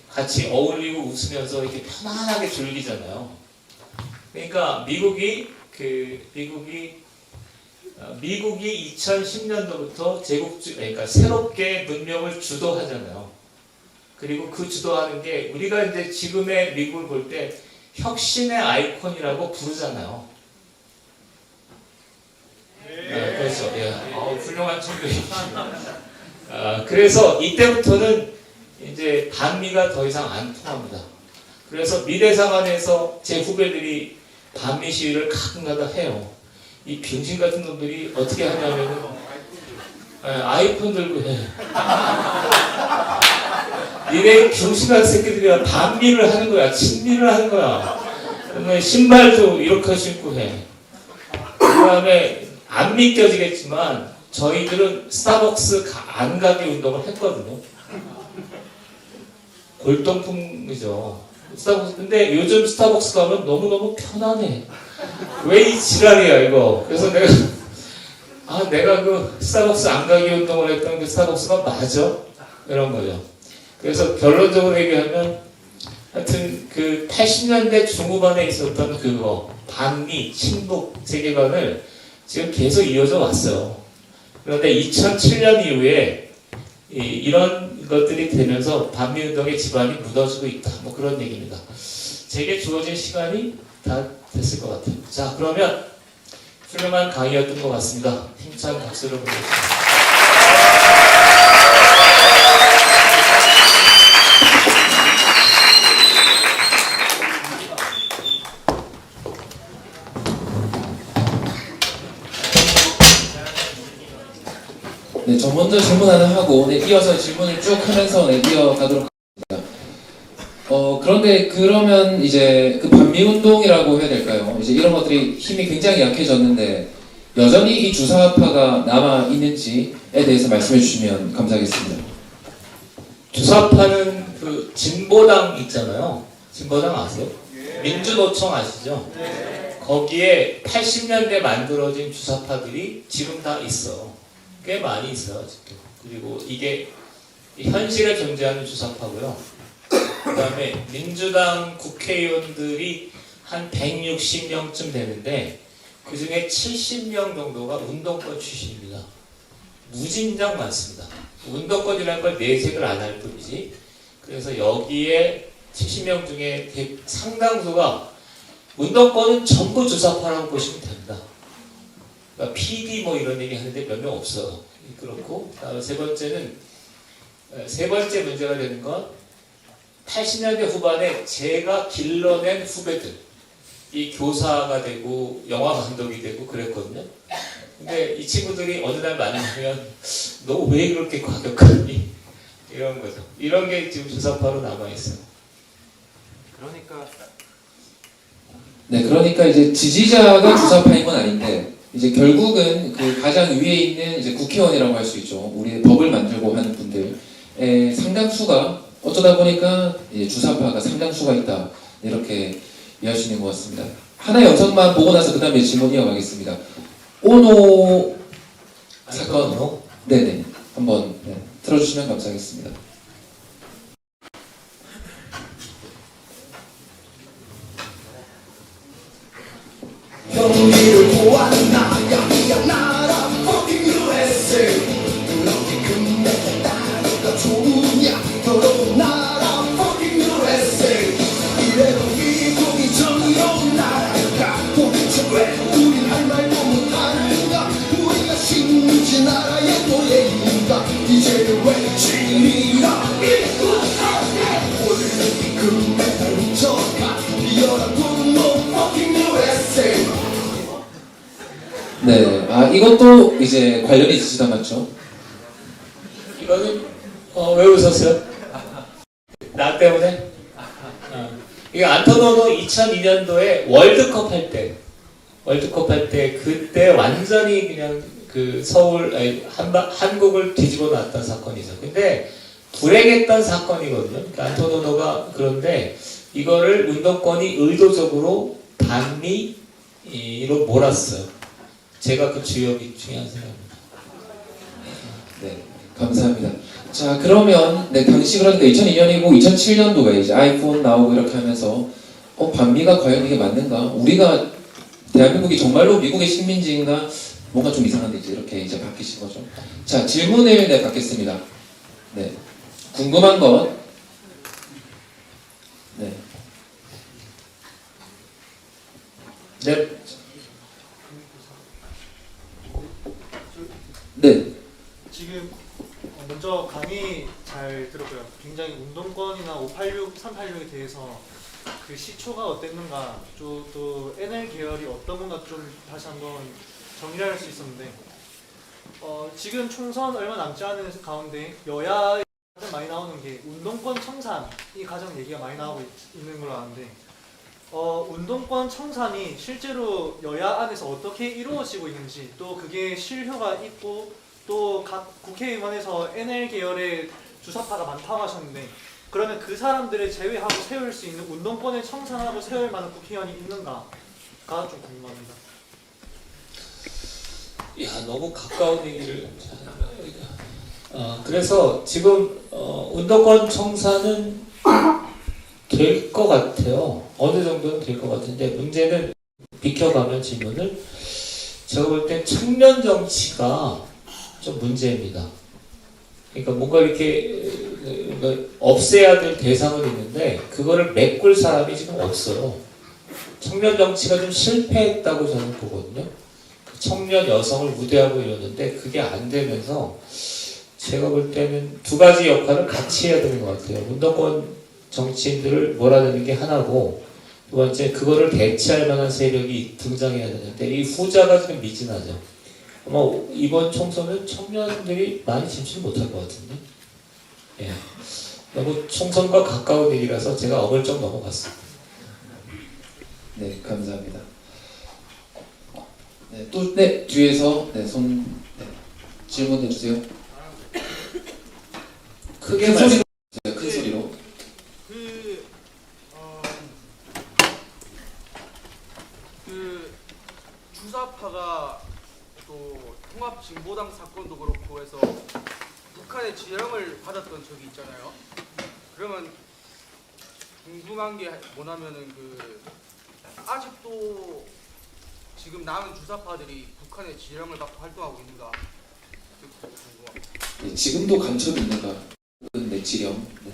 같이 어울리고 웃으면서 이렇게 편안하게 즐기잖아요. 그러니까 미국이 2010년도부터 그러니까 새롭게 문명을 주도하잖아요. 그리고 그 주도하는 게 우리가 이제 지금의 미국을 볼 때 혁신의 아이콘이라고 부르잖아요. 네, 그렇죠. 예. 훌륭한 친구입니다. 그래서 이때부터는 이제 반미가 더 이상 안 통합니다. 그래서 미래상안에서 제 후배들이 반미 시위를 가끔가다 해요. 이 병신 같은 놈들이 어떻게 하냐면은 아이폰 들고 해. 니네 병신 같은 새끼들이 반미를 하는 거야. 친미를 하는 거야. 그러면 신발도 이렇게 신고 해. 그 다음에 안 믿겨지겠지만 저희들은 스타벅스 안 가기 운동을 했거든요. 골동품이죠. 스타벅스. 근데 요즘 스타벅스 가면 너무너무 편안해. 왜 이 지랄이야 이거. 그래서 내가 그 스타벅스 안 가기 운동을 했던 그 스타벅스가 맞아? 이런 거죠. 그래서 결론적으로 얘기하면 하여튼 그 80년대 중후반에 있었던 그거 반미, 친북 세계관을 지금 계속 이어져 왔어요. 그런데 2007년 이후에 이런 것들이 되면서 반미운동의 지반이 무너지고 있다. 뭐 그런 얘기입니다. 제게 주어진 시간이 다 됐을 것 같아요. 자, 그러면 훌륭한 강의였던 것 같습니다. 힘찬 박수를 보내주십시오. 네, 저 먼저 질문 하나 하고 이어서 질문을 쭉 하면서 이어가도록 하겠습니다. 그런데 그러면 이제 그 반미운동이라고 해야 될까요? 이제 이런 것들이 힘이 굉장히 약해졌는데 여전히 이 주사파가 남아 있는지에 대해서 말씀해 주시면 감사하겠습니다. 주사파는 그 진보당 있잖아요. 진보당 아세요? 민주노총 아시죠? 거기에 80년대 만들어진 주사파들이 지금 다 있어. 꽤 많이 있어요, 아직도. 그리고 이게 현실에 존재하는 주사파고요. 그 다음에 민주당 국회의원들이 한 160명쯤 되는데 그 중에 70명 정도가 운동권 출신입니다. 무진장 많습니다. 운동권이라는 걸 내색을 안 할 뿐이지. 그래서 여기에 70명 중에 상당수가 운동권은 전부 주사파라고 보시면 됩니다. 그러니까 PD 뭐 이런 얘기 하는데 몇 명 없어. 그렇고, 그다음에 세 번째 문제가 되는 건 80년대 후반에 제가 길러낸 후배들, 이 교사가 되고 영화 감독이 되고 그랬거든요. 근데 이 친구들이 어느 날 만나면 너 왜 그렇게 과격하니? 이런 거죠. 이런 게 지금 주사파로 남아 있어요. 그러니까 이제 지지자가 주사파인 건 아닌데 이제 결국은 그 가장 위에 있는 이제 국회의원이라고 할 수 있죠. 우리 법을 만들고 하는 분들의 상당수가 어쩌다 보니까 이제 주사파가 상당수가 있다. 이렇게 이해할 수 있는 것 같습니다. 하나의 영상만 보고 나서 그 다음에 질문 이어가겠습니다. 오노 사건, 네네, 한번 틀어주시면 감사하겠습니다. 경기를 보았나야 나라 fucking USA 그렇게 금메달이가 좋으냐 더러운 나라 fucking USA 이래도 미국이 정의로운 나라가 도대체 왜 우린 할 말도 못하는가 우리가 식민지 나라의 노예인가 이제 왜 진이라 올림픽 금메달 훔쳐가 비열한 분노 fucking USA 네, 이것도 이제 관련이 있으시다 맞죠? 이거는 왜 웃었어요? 나 때문에? 이게 안토노도 2002년도에 월드컵 할 때 그때 완전히 그냥 그 한국을 뒤집어 놨던 사건이죠. 근데 불행했던 사건이거든요. 그러니까 안토노가 그런데 이거를 운동권이 의도적으로 반미로 몰았어요. 제가 그 주역이 중요한 생각입니다. 네, 감사합니다. 자, 그러면 당시 그러니까 2002년이고 2007년도에 이제 아이폰 나오고 이렇게 하면서 반미가 과연 이게 맞는가? 우리가 대한민국이 정말로 미국의 식민지인가? 뭔가 좀 이상한데 이렇게 이제 바뀌신 거죠. 자, 질문을 받겠습니다. 네, 궁금한 건 네. 네. 지금 먼저 강의 잘 들었고요. 굉장히 운동권이나 586, 386에 대해서 그 시초가 어땠는가, 또 NL 계열이 어떤 건가 좀 다시 한번 정리를 할 수 있었는데, 지금 총선 얼마 남지 않은 가운데 여야에 가장 많이 나오는 게 운동권 청산이 가장 얘기가 많이 나오고 있는 걸로 아는데, 운동권 청산이 실제로 여야 안에서 어떻게 이루어지고 있는지, 또 그게 실효가 있고 또 각 국회의원에서 NL 계열의 주사파가 많다고 하셨는데 그러면 그 사람들을 제외하고 세울 수 있는 운동권을 청산하고 세울 만한 국회의원이 있는가가 좀 궁금합니다. 야, 너무 가까운 얘기를. 그래서 지금 운동권 청산은 될 것 같아요. 어느 정도는 될 것 같은데 문제는 비켜가면 질문을 제가 볼 땐 청년 정치가 좀 문제입니다. 그러니까 뭔가 이렇게 없애야 될 대상은 있는데 그거를 메꿀 사람이 지금 없어요. 청년 정치가 좀 실패했다고 저는 보거든요. 청년 여성을 우대하고 이러는데 그게 안 되면서 제가 볼 때는 두 가지 역할을 같이 해야 되는 것 같아요. 운동권 정치인들을 몰아내는 게 하나고 두 번째 그거를 대체할 만한 세력이 등장해야 되는데 이 후자가 지금 미진하죠. 아마 이번 총선은 청년들이 많이 진출 못할 것 같은데 예. 너무 총선과 가까운 일이라서 제가 어물쩍 넘어갔습니다. 네, 감사합니다. 네, 또, 네, 뒤에서, 네, 질문해 주세요. 크게 큰 소리로, 큰 소리로. 주사파가 또 통합진보당 사건도 그렇고 해서 북한의 지령을 받았던 적이 있잖아요. 그러면 궁금한 게 뭐냐면은 아직도 지금 남은 주사파들이 북한의 지령을 받고 활동하고 있는가 궁금합니다. 네, 지금도 감춰도 있는가? 네, 지령. 네.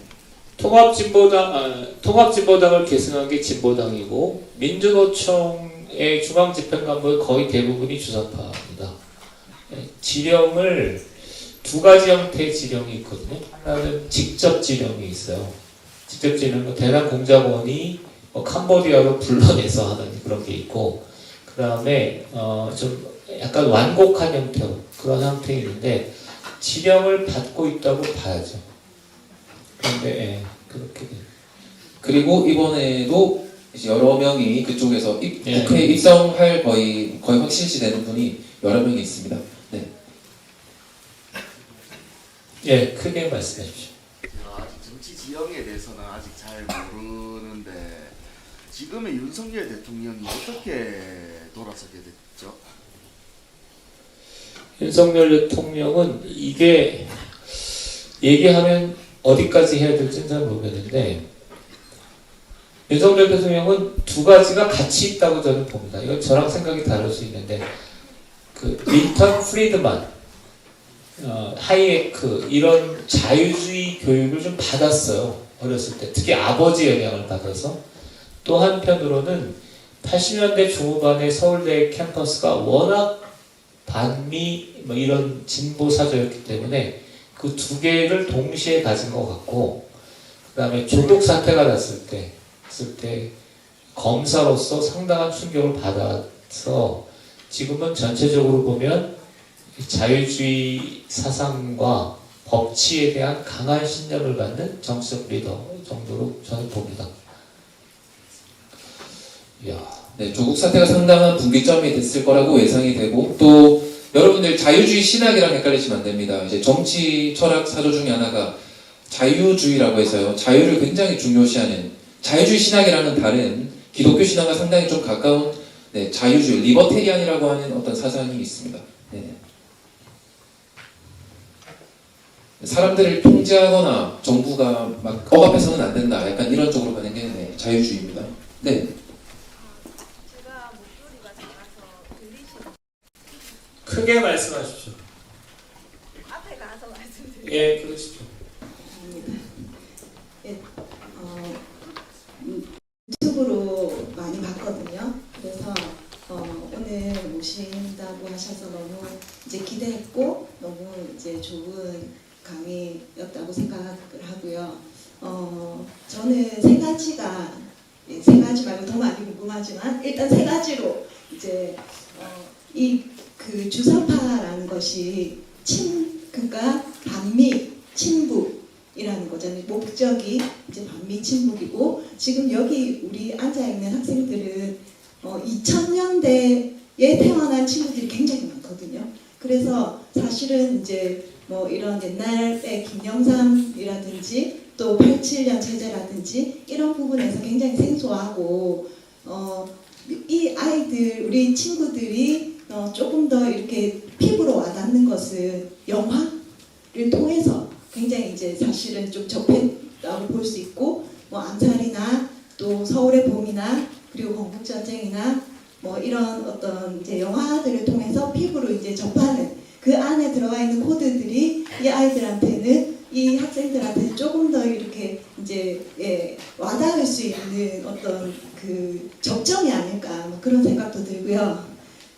통합진보당을 계승한 게 진보당이고 민주노총의 중앙집행관부 거의 대부분이 주사파입니다. 지령을 두 가지 형태의 지령이 있거든요. 하나는 직접 지령이 있어요. 직접 지령은 대한공작원이 캄보디아로 불러내서 하는 그런 게 있고, 그 다음에 좀 약간 완곡한 형태로 그런 형태가 있는데 지령을 받고 있다고 봐야죠. 그런데 예, 그렇게 돼요. 그리고 이번에도 이제 여러 명이 그쪽에서 예. 국회에 입성할 거의 확실시 되는 분이 여러 명이 있습니다. 네. 예, 크게 말씀해 주십시오. 아직 정치 지형에 대해서는 아직 잘 모르는데 지금의 윤석열 대통령이 어떻게 돌아서게 됐죠? 윤석열 대통령은 이게 얘기하면 어디까지 해야 될지는 잘 모르겠는데 윤석열 대통령은 두 가지가 같이 있다고 저는 봅니다. 이건 저랑 생각이 다를 수 있는데 밀턴 프리드만, 하이에크 이런 자유주의 교육을 좀 받았어요. 어렸을 때. 특히 아버지의 영향을 받아서. 또 한편으로는 80년대 중후반의 서울대 캠퍼스가 워낙 반미 이런 진보 사조였기 때문에 그 두 개를 동시에 가진 것 같고, 그 다음에 조국 사태가 났을 때 검사로서 상당한 충격을 받아서 지금은 전체적으로 보면 자유주의 사상과 법치에 대한 강한 신념을 갖는 정치적 리더 정도로 저는 봅니다. 이야. 네, 조국 사태가 상당한 분기점이 됐을 거라고 예상이 되고, 또 여러분들 자유주의 신학이랑 헷갈리시면 안 됩니다. 이제 정치 철학 사조 중에 하나가 자유주의라고 해서요. 자유를 굉장히 중요시하는 자유주의 신학이라는 다른 기독교 신학과 상당히 좀 가까운 네, 자유주의, 리버테리안이라고 하는 어떤 사상이 있습니다. 네. 사람들을 통제하거나 정부가 막 억압해서는 안 된다. 약간 이런 쪽으로 가는 게 네, 자유주의입니다. 네. 제가 목소리가 작아서 들리시나요? 크게 말씀하십시오. 앞에 가서 말씀드릴게요. 예, 그러시죠. 유튜브로 많이 봤거든요. 그래서 오늘 모신다고 하셔서 너무 이제 기대했고 너무 이제 좋은 강의였다고 생각을 하고요. 저는 세 가지 말고 더 많이 궁금하지만 일단 세 가지로 이제 이 그 주사파라는 것이 그러니까 반미 친북이라는 거잖아요. 목적이 이제 반미 친북이고 지금 여기 우리 앉아 있는 학생들은 2000년대에 태어난 친구들이 굉장히 많거든요. 그래서 사실은 이제 뭐 이런 옛날에 김영삼이라든지 또 87년 체제라든지 이런 부분에서 굉장히 생소하고 이 아이들 우리 친구들이 조금 더 이렇게 피부로 와닿는 것은 영화를 통해서 굉장히 이제 사실은 좀 접했다고 볼 수 있고 뭐 암살이나 또 서울의 봄이나 그리고 건국전쟁이나 뭐 이런 어떤 이제 영화들을 통해서 피부로 이제 접하는 그 안에 들어가 있는 코드들이 이 아이들한테는 이 학생들한테는 조금 더 이렇게 이제 와닿을 수 있는 어떤 그 접점이 아닐까 뭐 그런 생각도 들고요.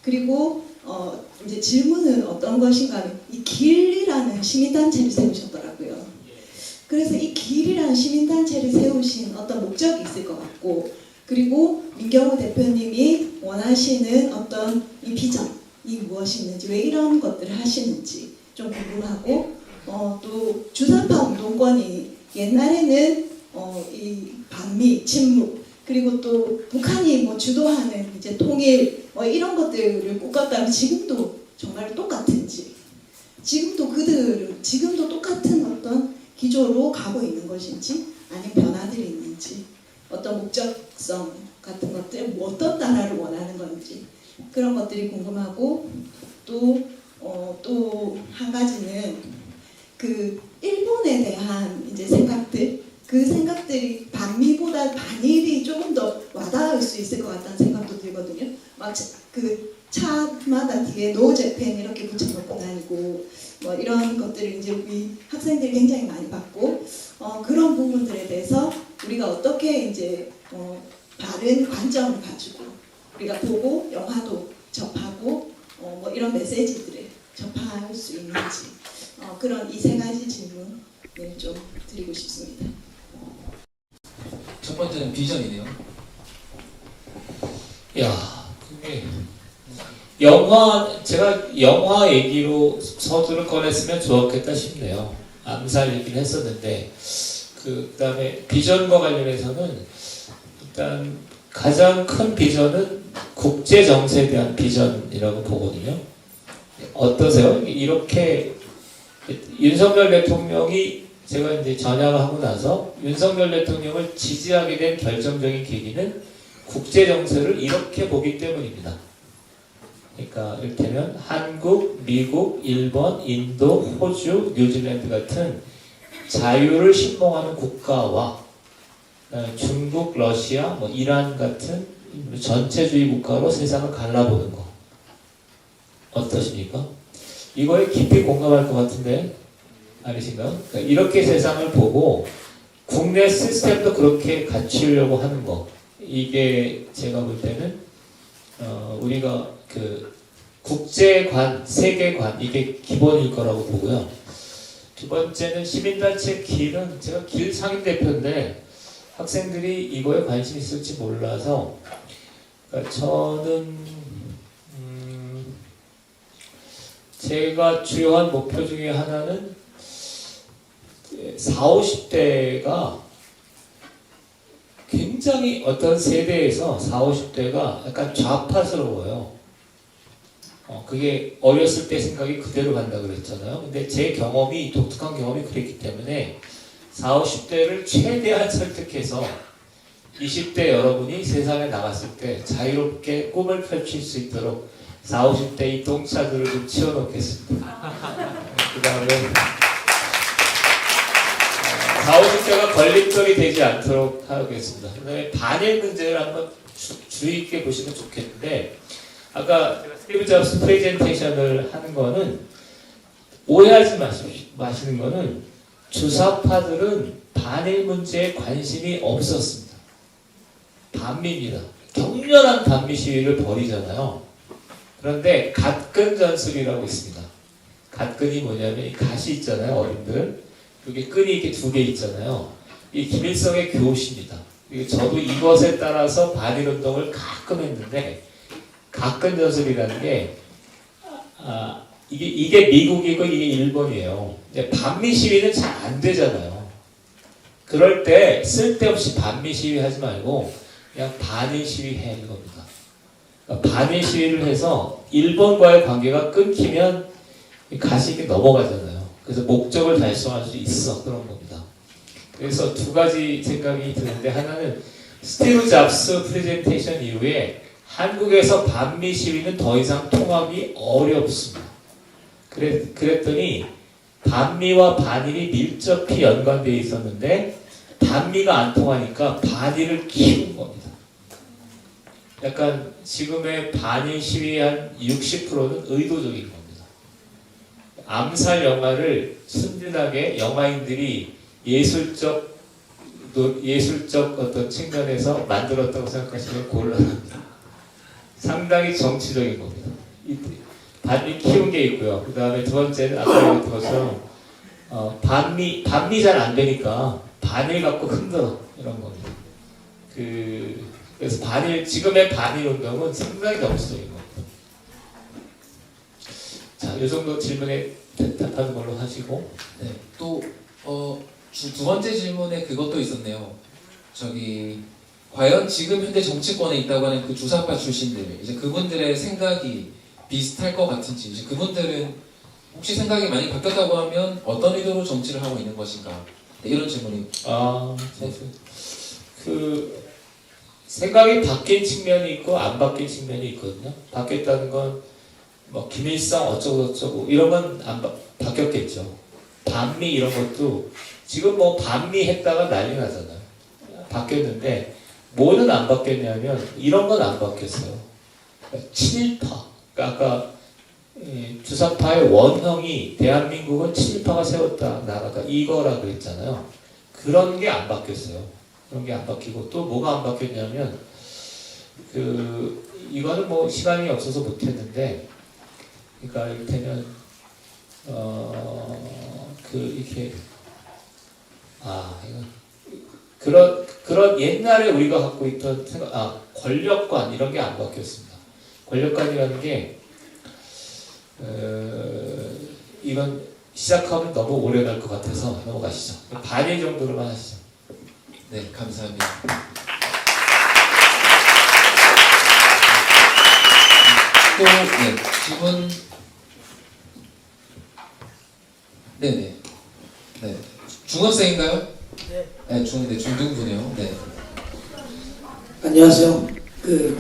그리고 이제 질문은 어떤 것인가 하면 이 길이라는 시민단체를 세우셨더라고요. 그래서 이 길이라는 시민단체를 세우신 어떤 목적이 있을 것 같고 그리고 민경호 대표님이 원하시는 어떤 이 비전이 무엇이 있는지 왜 이런 것들을 하시는지 좀 궁금하고 또 주사파 운동권이 옛날에는 이 반미, 침묵 그리고 또 북한이 뭐 주도하는 이제 통일 뭐 이런 것들을 꼽았다면 지금도 정말 똑같은지 지금도 똑같은 어떤 기조로 가고 있는 것인지 아니면 변화들이 있는지 어떤 목적성 같은 것들 뭐 어떤 나라를 원하는 건지 그런 것들이 궁금하고 또 한 가지는 그 일본에 대한 이제 생각들 그 생각들이 반미보다 반일이 조금 더 와닿을 수 있을 것 같다는 생각도 들거든요. 막 그 차마다 뒤에 노제팬 이렇게 붙여놓고 다니고 뭐 이런 것들을 이제 우리 학생들이 굉장히 많이 받고 그런 부분들에 대해서 우리가 어떻게 이제 다른 관점을 가지고 우리가 보고 영화도 접하고 뭐 이런 메시지들을 접할 수 있는지 그런 이 세 가지 질문을 좀 드리고 싶습니다. 첫 번째는 비전이네요. 야, 그게 제가 영화 얘기로 서두를 꺼냈으면 좋았겠다 싶네요. 암살 얘기를 했었는데 그다음에 비전과 관련해서는 일단 가장 큰 비전은 국제 정세에 대한 비전이라고 보거든요. 어떠세요? 이렇게 윤석열 대통령이 제가 이제 전향을 하고 나서 윤석열 대통령을 지지하게 된 결정적인 계기는 국제 정세를 이렇게 보기 때문입니다. 그러니까 이를테면 한국, 미국, 일본, 인도, 호주, 뉴질랜드 같은 자유를 신봉하는 국가와 중국, 러시아, 뭐 이란 같은 전체주의 국가로 세상을 갈라보는 거 어떠십니까? 이거에 깊이 공감할 것 같은데 아니신가요? 그러니까 이렇게 세상을 보고 국내 시스템도 그렇게 갖추려고 하는 거 이게 제가 볼 때는 우리가 그 국제관, 세계관 이게 기본일 거라고 보고요. 두 번째는 시민단체 길은 제가 길 상임대표인데 학생들이 이거에 관심 있을지 몰라서 그러니까 저는 제가 주요한 목표 중에 하나는 40, 50대가 굉장히 어떤 세대에서 40, 50대가 약간 좌파스러워요. 그게 어렸을 때 생각이 그대로 간다 그랬잖아요. 근데 제 경험이 독특한 경험이 그랬기 때문에 40, 50대를 최대한 설득해서 20대 여러분이 세상에 나갔을 때 자유롭게 꿈을 펼칠 수 있도록 40, 50대 이 똥차들을 좀 치워놓겠습니다. 그 다음에 40, 50대가 걸림돌이 되지 않도록 하겠습니다. 그 다음에 반일 문제를 한번 주의 있게 보시면 좋겠는데 아까 제가 스티브 잡스 프레젠테이션을 하는 거는 오해하지 마시는 거는 주사파들은 반일 문제에 관심이 없었습니다. 반미입니다. 격렬한 반미 시위를 벌이잖아요. 그런데 갓근 전술이라고 있습니다. 갓근이 뭐냐면 이 갓이 있잖아요, 어린들. 여기 끈이 이렇게 2개 있잖아요. 이 김일성의 교훈입니다. 저도 이것에 따라서 반일 운동을 가끔 했는데 갓근 전술이라는 게 이게 미국이고 이게 일본이에요. 반미 시위는 잘 안 되잖아요. 그럴 때 쓸데없이 반미 시위 하지 말고 그냥 반일 시위 해야 하는 겁니다. 그러니까 반일 시위를 해서 일본과의 관계가 끊기면 가시 이렇게 넘어가잖아요. 그래서 목적을 달성할 수 있어 그런 겁니다. 그래서 두 가지 생각이 드는데, 하나는 스티브 잡스 프레젠테이션 이후에 한국에서 반미 시위는 더 이상 통하기 어렵습니다. 그랬더니 반미와 반일이 밀접히 연관되어 있었는데 반미가 안 통하니까 반일을 키운 겁니다. 약간 지금의 반일 시위 한 60%는 의도적인 겁니다. 암살 영화를 순진하게 영화인들이 예술적 어떤 측면에서 만들었다고 생각하시면 곤란합니다. 상당히 정치적인 겁니다. 반미 키운 게 있고요. 그 다음에 두 번째는 아까 얘기했던 것처럼 반미 잘 안 되니까 반일 갖고 흔들어 이런 겁니다. 그래서 지금의 반일 운동은 상당히 정치적인 겁니다. 자, 이 정도 질문에 답하는 걸로 하시고. 네, 또 두 번째 질문에 그것도 있었네요. 과연 지금 현재 정치권에 있다고 하는 그 주사파 출신들, 이제 그분들의 생각이 비슷할 것 같은지, 이제 그분들은 혹시 생각이 많이 바뀌었다고 하면 어떤 의도로 정치를 하고 있는 것인가? 네, 이런 질문이. 생각이 바뀐 측면이 있고 안 바뀐 측면이 있거든요. 바뀌었다는 건 뭐 김일성 어쩌고 이런 건 안 바뀌었겠죠. 반미 이런 것도 지금 뭐 반미 했다가 난리 나잖아요. 바뀌었는데 뭐는 안 바뀌었냐면 이런 건 안 바뀌었어요. 친일파. 그러니까 아까 주사파의 원형이 대한민국은 친일파가 세웠다 나라다 이거라 그랬잖아요. 그런 게 안 바뀌었어요. 그런 게 안 바뀌고 또 뭐가 안 바뀌었냐면 이거는 뭐 시간이 없어서 못했는데, 그러니까 이를테면 이렇게 그런 옛날에 우리가 갖고 있던 생각, 권력관 이런 게 안 바뀌었습니다. 권력관이라는 게 이건 시작하면 너무 오래 갈 것 같아서 넘어가시죠. 반일 정도로만 하시죠. 네, 감사합니다. 또 네, 질문. 네네. 네. 중학생인가요? 네, 중등부네요. 네. 안녕하세요.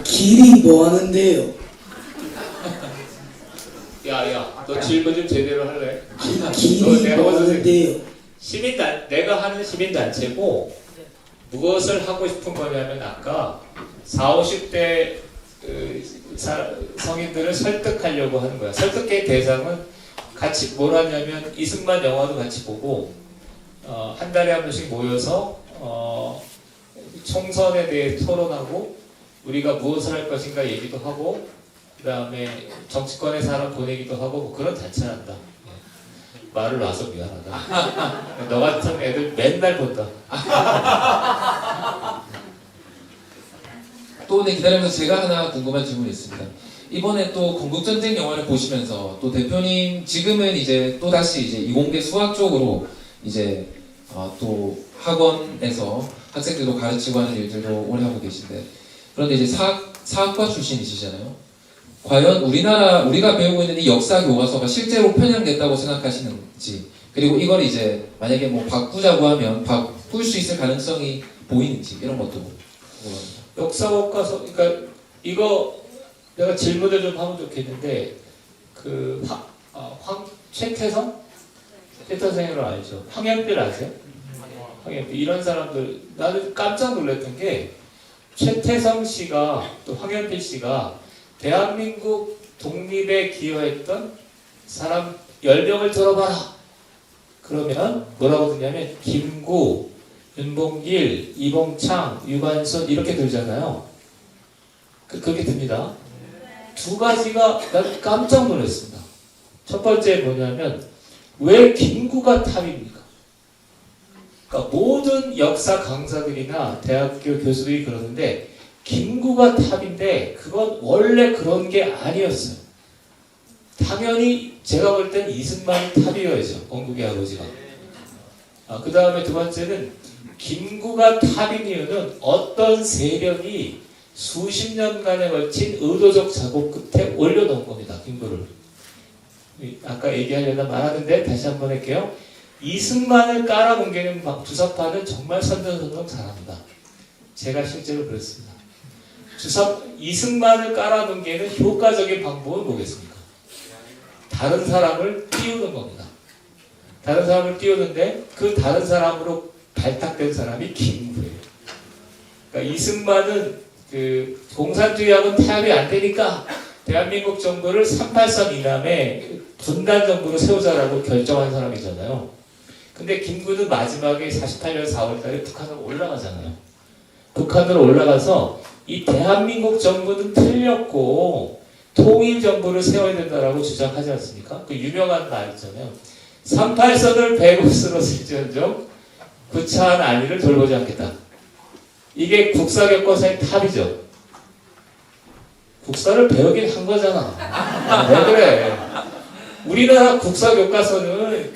길이 뭐 하는데요? 야, 너 질문 좀 제대로 할래? 길이 뭐 하는데요? 내가 하는 시민단체고, 무엇을 하고 싶은 거냐면, 아까 40, 50대 성인들을 설득하려고 하는 거야. 설득의 대상은 같이 뭘 하냐면, 이승만 영화도 같이 보고, 한 달에 한 번씩 모여서, 총선에 대해 토론하고, 우리가 무엇을 할 것인가 얘기도 하고, 그 다음에 정치권에 사람 보내기도 하고, 뭐 그런 단체를 한다. 말을 놔서 미안하다. 너 같은 애들 맨날 본다. 또 기다리면서 제가 하나 궁금한 질문이 있습니다. 이번에 또 건국전쟁 영화를 보시면서 또 대표님 지금은 이제 또 다시 이제 이공계 수학 쪽으로 이제 또 학원에서 학생들도 가르치고 하는 일들도 오래 하고 계신데, 그런데 이제 사학과 출신이시잖아요. 과연 우리가 배우고 있는 이 역사 교과서가 실제로 편향됐다고 생각하시는지, 그리고 이걸 이제 만약에 뭐 바꾸자고 하면 바꿀 수 있을 가능성이 보이는지, 이런 것도 궁금합니다. 역사 교과서, 그러니까 이거 내가 질문을 좀 하면 좋겠는데, 최태성 선생님을 알죠? 황현필 아세요? 황현필 이런 사람들, 나는 깜짝 놀랐던 게 최태성 씨가 또 황현필 씨가 대한민국 독립에 기여했던 사람 10명을 들어봐라. 그러면 뭐라고 듣냐면 김구, 윤봉길, 이봉창, 유관순 이렇게 들잖아요. 그렇게 듭니다. 두 가지가 난 깜짝 놀랐습니다. 첫 번째 뭐냐면 왜 김구가 탑입니까? 그러니까 모든 역사 강사들이나 대학교 교수들이 그러는데 김구가 탑인데 그건 원래 그런 게 아니었어요. 당연히 제가 볼 땐 이승만이 탑이어야죠. 건국의 아버지가. 그 다음에 두 번째는 김구가 탑인 이유는 어떤 세력이 수십 년간에 걸친 의도적 작업 끝에 올려놓은 겁니다. 김구를. 아까 얘기하려다 말하는데 다시 한번 할게요. 이승만을 깔아뭉개는 주사파는 정말 선전선동 잘합니다. 제가 실제로 그랬습니다. 이승만을 깔아뭉개는 효과적인 방법은 뭐겠습니까? 다른 사람을 띄우는 겁니다. 다른 사람을 띄우는데 그 다른 사람으로 발탁된 사람이 김구예요. 그러니까 이승만은 그 공산주의하고는 타협이 안 되니까 대한민국 정부를 383 이남에 분단 정부로 세우자라고 결정한 사람이잖아요. 근데 김구는 마지막에 48년 4월달에 북한으로 올라가잖아요. 북한으로 올라가서 이 대한민국 정부는 틀렸고 통일 정부를 세워야 된다라고 주장하지 않습니까? 그 유명한 말 있잖아요. 38선을 배고스로 쓸지언정 구차한 안위를 돌보지 않겠다. 이게 국사교과서의 탑이죠. 국사를 배우긴 한 거잖아. 왜 그래? 우리나라 국사교과서는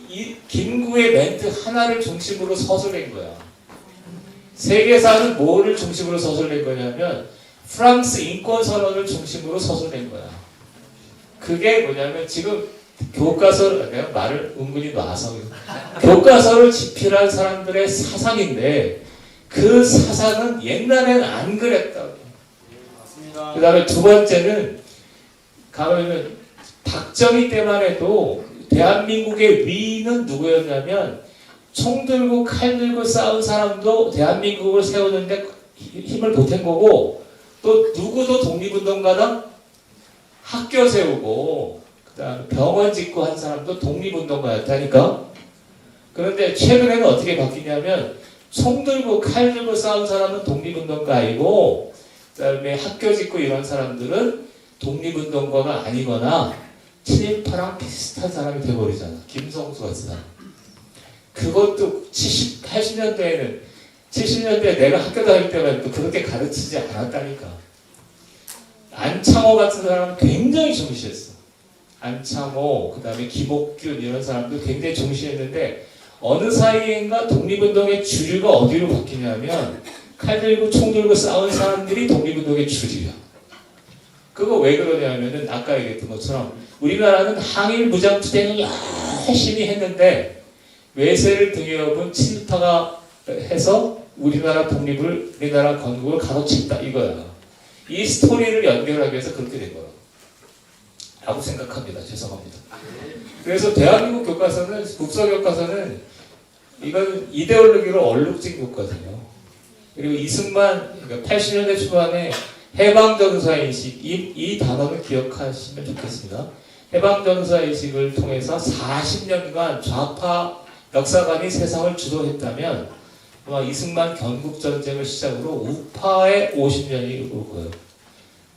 이 김구의 멘트 하나를 중심으로 서술낸 거야. 세계사는 뭐를 중심으로 서술낸 거냐면 프랑스 인권선언을 중심으로 서술낸 거야. 그게 뭐냐면 지금 교과서를 내가 말을 은근히 놔서 교과서를 집필한 사람들의 사상인데 그 사상은 옛날에는 안 그랬다고. 그 다음에 두 번째는 가면은 박정희 때만 해도 대한민국의 위인은 누구였냐면 총 들고 칼 들고 싸운 사람도 대한민국을 세우는데 힘을 보탠 거고 또 누구도 독립운동가다 학교 세우고 그 다음에 병원 짓고 한 사람도 독립운동가였다니까. 그런데 최근에는 어떻게 바뀌냐면 총 들고 칼 들고 싸운 사람은 독립운동가이고 그 다음에 학교 짓고 이런 사람들은 독립운동가가 아니거나 친일파랑 비슷한 사람이 돼버리잖아. 김성수 같은 사람. 그것도 80년대에는 70년대에 내가 학교 다닐 때만 또 그렇게 가르치지 않았다니까. 안창호 같은 사람은 굉장히 중시했어. 안창호, 그 다음에 김옥균 이런 사람도 굉장히 중시했는데 어느 사이인가 독립운동의 주류가 어디로 바뀌냐면 칼 들고 총 들고 싸운 사람들이 독립운동의 주류야. 그거 왜 그러냐면은 아까 얘기했던 것처럼 우리나라는 항일 무장투쟁을 열심히 했는데 외세를 등에 업은 친일파가 해서 우리나라 독립을, 우리나라 건국을 가로챘다 이거야. 이 스토리를 연결하기 위해서 그렇게 된 거라고 라고 생각합니다. 죄송합니다. 그래서 대한민국 교과서는, 국사교과서는 이건 이데올로기로 얼룩진 교과서예요. 그리고 이승만, 그러니까 80년대 초반에 해방전사인식, 이 단어를 기억하시면 좋겠습니다. 해방전사인식을 통해서 40년간 좌파 역사관이 세상을 주도했다면 아마 이승만 건국전쟁을 시작으로 우파의 50년이 올 거예요.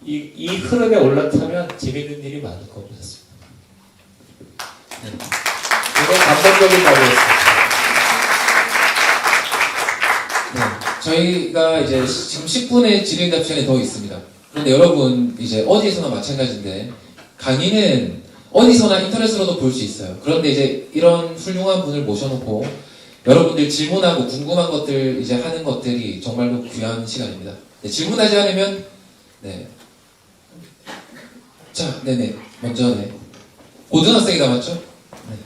이 흐름에 올라타면 재밌는 일이 많을 것 같습니다. 네. 이건 감동적인 말이었습니다. 네. 저희가 이제 지금 10분의 질의응답 시간이 더 있습니다. 그런데 여러분 이제 어디서나 마찬가지인데 강의는 어디서나 인터넷으로도 볼 수 있어요. 그런데 이제 이런 훌륭한 분을 모셔놓고 여러분들 질문하고 궁금한 것들 이제 하는 것들이 정말로 귀한 시간입니다. 네, 질문하지 않으면 네. 자, 네네. 먼저 네. 고등학생이다 맞죠? 네.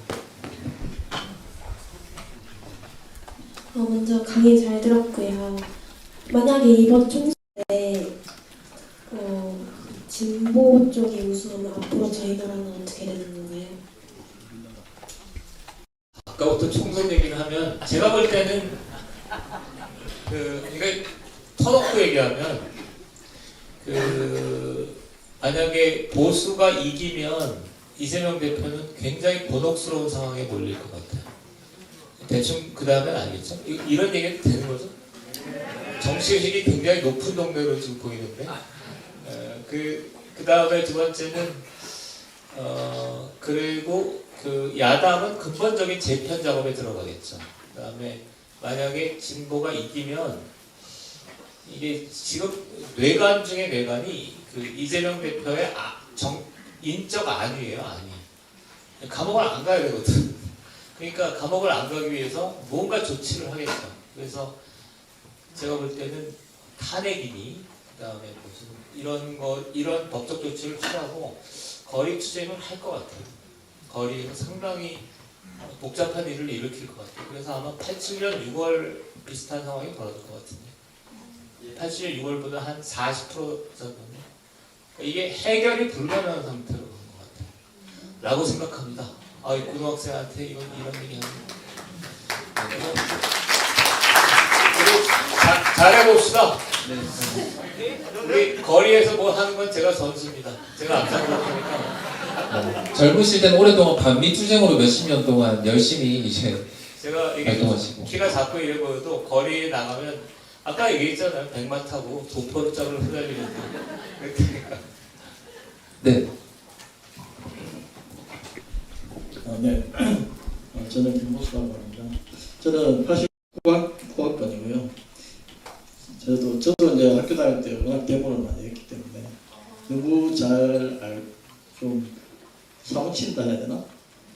먼저 강의 잘 들었고요. 만약에 이번 총선에 진보 쪽이 우수하면 앞으로 저희 나라는 어떻게 되는 건가요? 아까부터 총선 얘기를 하면 제가 볼 때는 그러니까 터놓고 얘기하면 만약에 보수가 이기면 이재명 대표는 굉장히 곤혹스러운 상황에 몰릴 것 같아요. 대충 그 다음에 알겠죠? 이런 얘기도 되는 거죠? 정치의식이 굉장히 높은 동네로 지금 보이는데 그 다음에 두 번째는 그리고 그 야당은 근본적인 재편 작업에 들어가겠죠. 그 다음에 만약에 진보가 이기면 이게 지금 뇌관 중에 뇌관이 그 이재명 대표의 인적 안위예요, 안위. 감옥을 안 가야 되거든. 그러니까 감옥을 안 가기 위해서 뭔가 조치를 하겠죠. 그래서 제가 볼 때는 탄핵이니 그다음에 무슨 이런 법적 조치를 취하고 거리 투쟁을 할 것 같아요. 거리에서 상당히 복잡한 일을 일으킬 것 같아요. 그래서 아마 87년 6월 비슷한 상황이 벌어질 것 같은데 87년 6월보다 한 40% 정도는 이게 해결이 불가능한 상태로 간 것 같아요. 라고 생각합니다. 이 고등학생한테 이런 얘기 하는 잘해봅시다. 우리 거리에서 뭐 하는 건 제가 선수입니다. 제가 앞장서고 하니까. 젊으실 때는 오랫동안 반미투쟁으로 몇십 년 동안 열심히 이제 제가 이게 활동하시고. 키가 작고 이래 보여도 거리에 나가면 아까 얘기했잖아요. 백마 타고 도포장을 휘날리는데. 네. 네. 저는 김모수라고 합니다. 저는 89학번이고요. 저도 이제 학교 다닐 때 워낙 데모를 많이 했기 때문에 너무 좀 사무친다 해야 되나?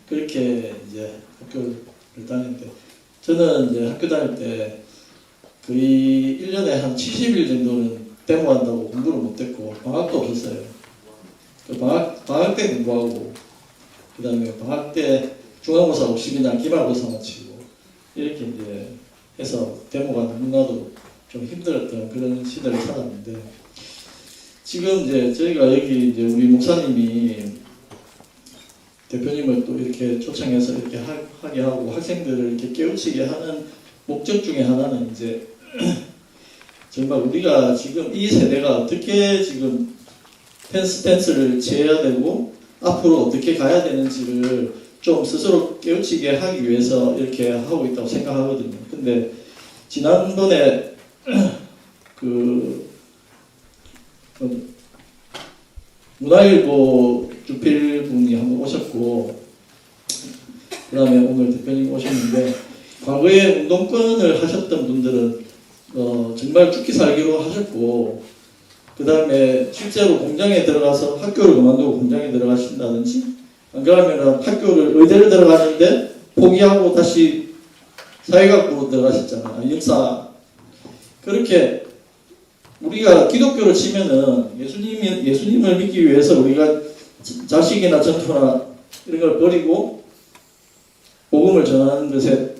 그렇게 이제 학교를 다녔는데 저는 이제 학교 다닐 때 거의 1년에 한 70일 정도는 데모한다고 공부를 못했고 방학도 없었어요. 그 방학 때 공부하고 그 다음에 방학 때 중간고사 없이 그냥 기말고사만 치고 이렇게 이제 해서 데모가 너무나도 좀 힘들었던 그런 시대를 살았는데 지금 이제 저희가 여기 이제 우리 목사님이 대표님을 또 이렇게 초청해서 이렇게 하게 하고 학생들을 이렇게 깨우치게 하는 목적 중에 하나는 이제 정말 우리가 지금 이 세대가 어떻게 지금 스탠스를 취해야 되고 앞으로 어떻게 가야 되는지를 좀 스스로 깨우치게 하기 위해서 이렇게 하고 있다고 생각하거든요. 근데 지난번에 문화일보 주필분이 한번 오셨고 그 다음에 오늘 대표님 오셨는데 과거에 운동권을 하셨던 분들은 정말 죽기 살기로 하셨고 그 다음에 실제로 공장에 들어가서 학교를 그만두고 공장에 들어가신다든지 안 그러면 학교를 의대를 들어가는데 포기하고 다시 사회학부로 들어가셨잖아요. 역사. 그렇게 우리가 기독교를 치면은 예수님을 믿기 위해서 우리가 자식이나 전투나 이런 걸 버리고 복음을 전하는 것에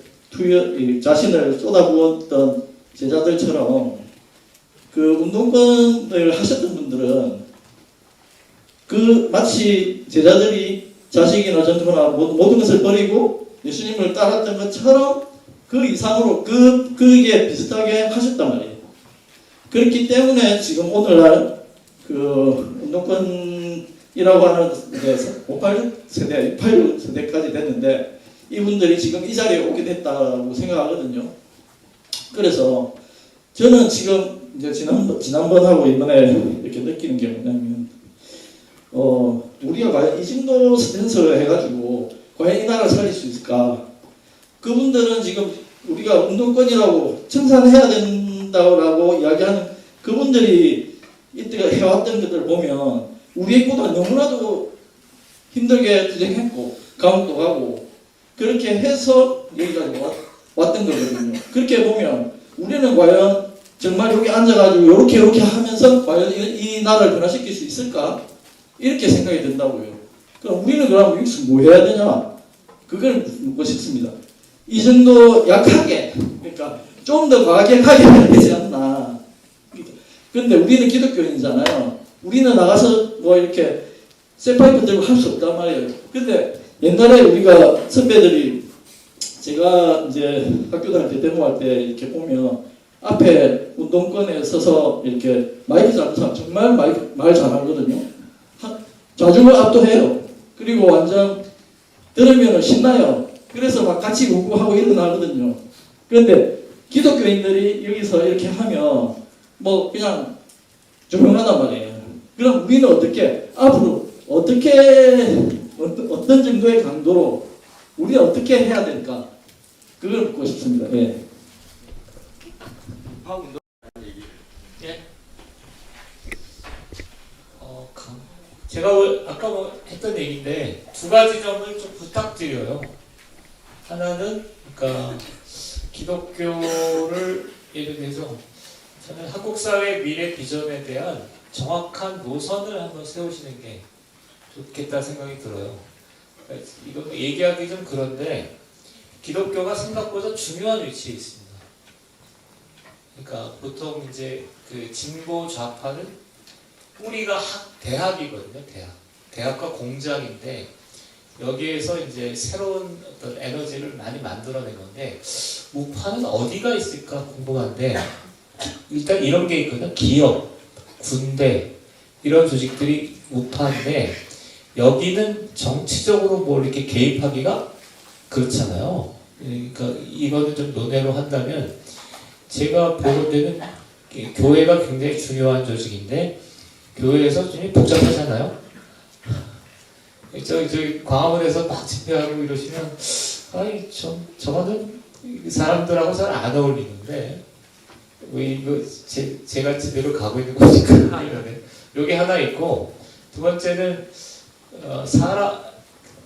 자신을 쏟아부었던 제자들처럼 그 운동권을 하셨던 분들은 마치 제자들이 자식이나 전투나 모든 것을 버리고 예수님을 따랐던 것처럼 그 이상으로 그게 비슷하게 하셨단 말이에요. 그렇기 때문에 지금 오늘날 그 운동권이라고 하는 586 세대, 686 세대까지 됐는데 이분들이 지금 이 자리에 오게 됐다고 생각하거든요. 그래서 저는 지금 이제 지난번하고 이번에 이렇게 느끼는 게 뭐냐면 우리가 과연 이 정도 스탠스를 해가지고 과연 이 나라를 살릴 수 있을까? 그분들은 지금 우리가 운동권이라고称赞해야 된다고 이야기하는 그분들이 이때 해왔던 것들을 보면 우리보다 너무나도 힘들게 투쟁했고 감옥도 가고 그렇게 해서 여기까지 왔던 거거든요. 그렇게 보면 우리는 과연 정말 여기 앉아가지고 이렇게 하면서 과연 이 나라를 변화시킬 수 있을까? 이렇게 생각이 든다고요. 그럼 우리는 그럼 여기서 뭐 해야 되냐? 그걸 묻고 싶습니다. 이 정도 약하게, 그러니까 좀 더 과격하게 해야 되지 않나. 근데 우리는 기독교인이잖아요. 우리는 나가서 뭐 이렇게 쇠파이프 들고 할 수 없단 말이에요. 근데 옛날에 우리가 선배들이 제가 이제 학교 다닐 때 데모할 때 이렇게 보면 앞에 운동권에 서서 이렇게 마이크 잡는 사람 정말 말 잘하거든요. 좌중을 압도해요. 그리고 완전 들으면 신나요. 그래서 막 같이 웃고 일어나거든요. 그런데 기독교인들이 여기서 이렇게 하면 뭐 그냥 조용하단 말이에요. 그럼 우리는 앞으로 어떤 정도의 강도로 우리는 어떻게 해야 될까? 그걸 묻고 싶습니다. 예. 예. 제가 아까 했던 얘기인데 두 가지 점을 좀 부탁드려요. 하나는 그러니까 기독교를 예를 들어서 저는 한국 사회 미래 비전에 대한 정확한 노선을 한번 세우시는 게 좋겠다 생각이 들어요. 이거 얘기하기 좀 그런데 기독교가 생각보다 중요한 위치에 있습니다. 그러니까 보통 이제 그 진보 좌파는 뿌리가 대학이거든요. 대학과 공장인데 여기에서 이제 새로운 어떤 에너지를 많이 만들어낸 건데 우파는 어디가 있을까 궁금한데 일단 이런 게 있거든요. 기업, 군대 이런 조직들이 우파인데 여기는 정치적으로 뭘 이렇게 개입하기가 그렇잖아요. 그러니까 이거는 좀 논외로 한다면 제가 보는 데는 교회가 굉장히 중요한 조직인데 교회에서 좀 복잡하잖아요. 저기 광화문에서 막 집회하고 이러시면 아이 저거는 사람들하고 잘 안 어울리는데 왜 이거 제가 제대로 가고 있는 거니까 이러네. 요게 하나 있고 두 번째는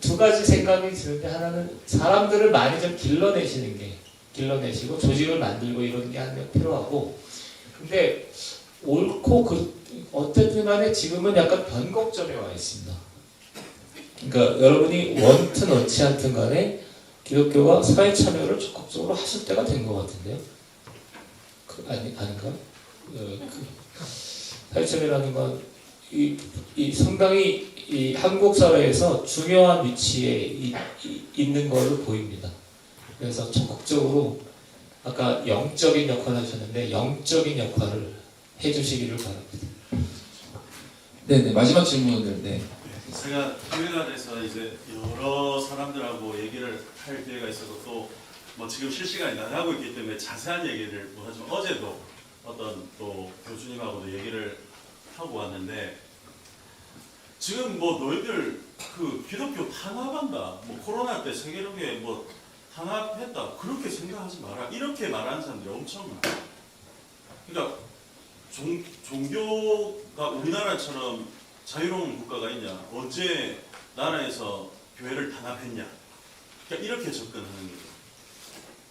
두 가지 생각이 드는데 하나는 사람들을 많이 좀 길러내시고 조직을 만들고 이런 게 하나 필요하고 근데 옳고 어쨌든 간에 지금은 약간 변곡점에 와 있습니다. 그러니까 여러분이 원튼 원치 않든 간에 기독교가 사회 참여를 적극적으로 하실 때가 된 것 같은데요. 아닌가? 사회 참여라는 건 이 상당히 이 한국 사회에서 중요한 위치에 있는 걸로 보입니다. 그래서 적극적으로 아까 영적인 역할을 하셨는데 영적인 역할을 해주시기를 바랍니다. 네네 마지막 질문을 네. 제가 교회관에서 이제 여러 사람들하고 얘기를 할 기회가 있어서 또 뭐 지금 실시간에 나가고 있기 때문에 자세한 얘기를 못하지만 어제도 어떤 또 교수님하고도 얘기를 하고 왔는데 지금 뭐 너희들 그 기독교 탄압한다 뭐 코로나 때 세계적에 뭐 탄압했다 그렇게 생각하지 마라 이렇게 말하는 사람들이 엄청 많아. 그러니까 종교가 우리나라처럼 자유로운 국가가 있냐 언제 나라에서 교회를 탄압했냐 그러니까 이렇게 접근하는 거죠.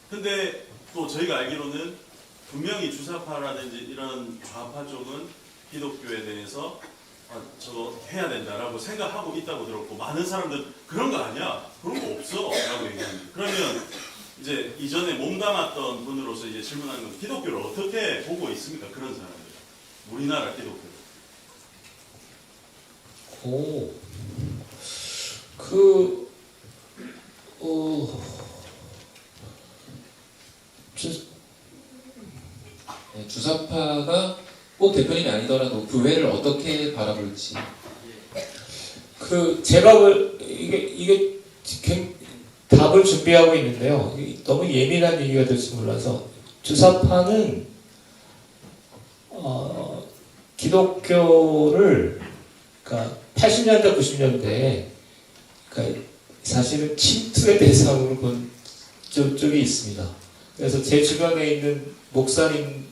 근데 또 저희가 알기로는 분명히 주사파라든지 이런 좌파 쪽은 기독교에 대해서 저거 해야 된다라고 생각하고 있다고 들었고 많은 사람들은 그런 거 아니야 그런 거 없어 라고 얘기합니다. 그러면 이제 이전에 몸담았던 분으로서 이제 질문하는 건 기독교를 어떻게 보고 있습니까? 그런 사람들 우리나라 기독교 주사파가 꼭 대표님이 아니더라도 교회를 어떻게 바라볼지. 제가 이게 답을 준비하고 있는데요. 너무 예민한 얘기가 될지 몰라서 주사파는 기독교를 그러니까 80년대 90년대에 그러니까 사실은 침투의 대상으로 본 쪽이 있습니다. 그래서 제 주변에 있는 목사님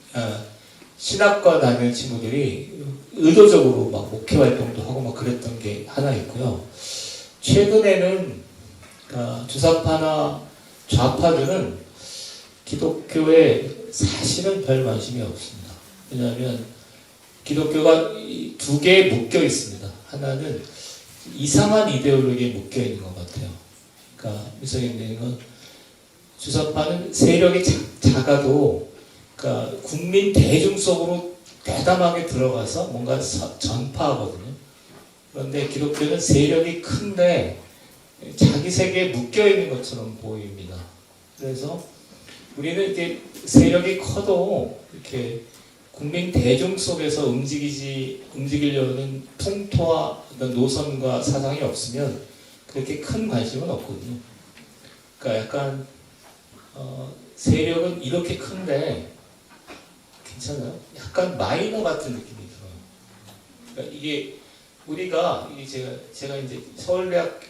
신학과 다니는 친구들이 의도적으로 막 목회 활동도 하고 막 그랬던 게 하나 있고요. 최근에는 주사파나 좌파들은 기독교에 사실은 별 관심이 없습니다. 왜냐하면 기독교가 두 개에 묶여 있습니다. 하나는 이상한 이데올로기에 묶여 있는 것 같아요. 그러니까 무슨 얘기냐는 건 주사파는 세력이 작아도 그러니까 국민 대중 속으로 대담하게 들어가서 뭔가 전파하거든요. 그런데 기독교는 세력이 큰데 자기 세계에 묶여 있는 것처럼 보입니다. 그래서 우리는 이렇게 세력이 커도 이렇게 국민 대중 속에서 움직이려는 풍토와 어떤 노선과 사상이 없으면 그렇게 큰 관심은 없거든요. 그러니까 약간 세력은 이렇게 큰데 괜찮아요? 약간 마이너 같은 느낌이 들어요. 그러니까 이게 우리가 제가 이제 서울대학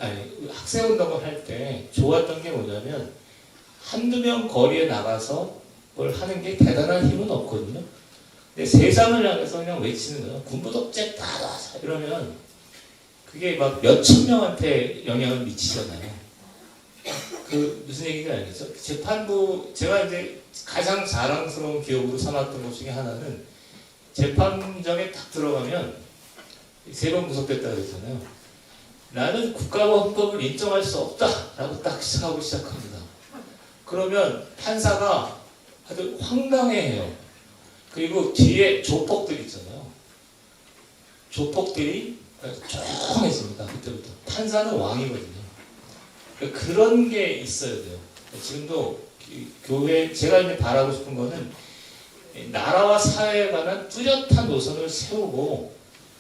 학생운동을 할 때 좋았던 게 뭐냐면 한두 명 거리에 나가서 뭘 하는 게 대단한 힘은 없거든요. 근데 세상을 향해서 그냥 외치는 거예요. 군부독재 따라 이러면 그게 막 몇천 명한테 영향을 미치잖아요. 무슨 얘기인지 알겠죠? 재판부 제가 이제 가장 자랑스러운 기억으로 삼았던 것 중에 하나는 재판정에 딱 들어가면 3번 구속됐다 그랬잖아요. 나는 국가원법을 인정할 수 없다라고 딱 시작합니다. 그러면 판사가 아주 황당해해요. 그리고 뒤에 조폭들 있잖아요. 조폭들이 조용해집니다. 그때부터. 판사는 왕이거든요. 그런 게 있어야 돼요. 지금도 교회, 제가 이제 바라고 싶은 거는 나라와 사회에 관한 뚜렷한 노선을 세우고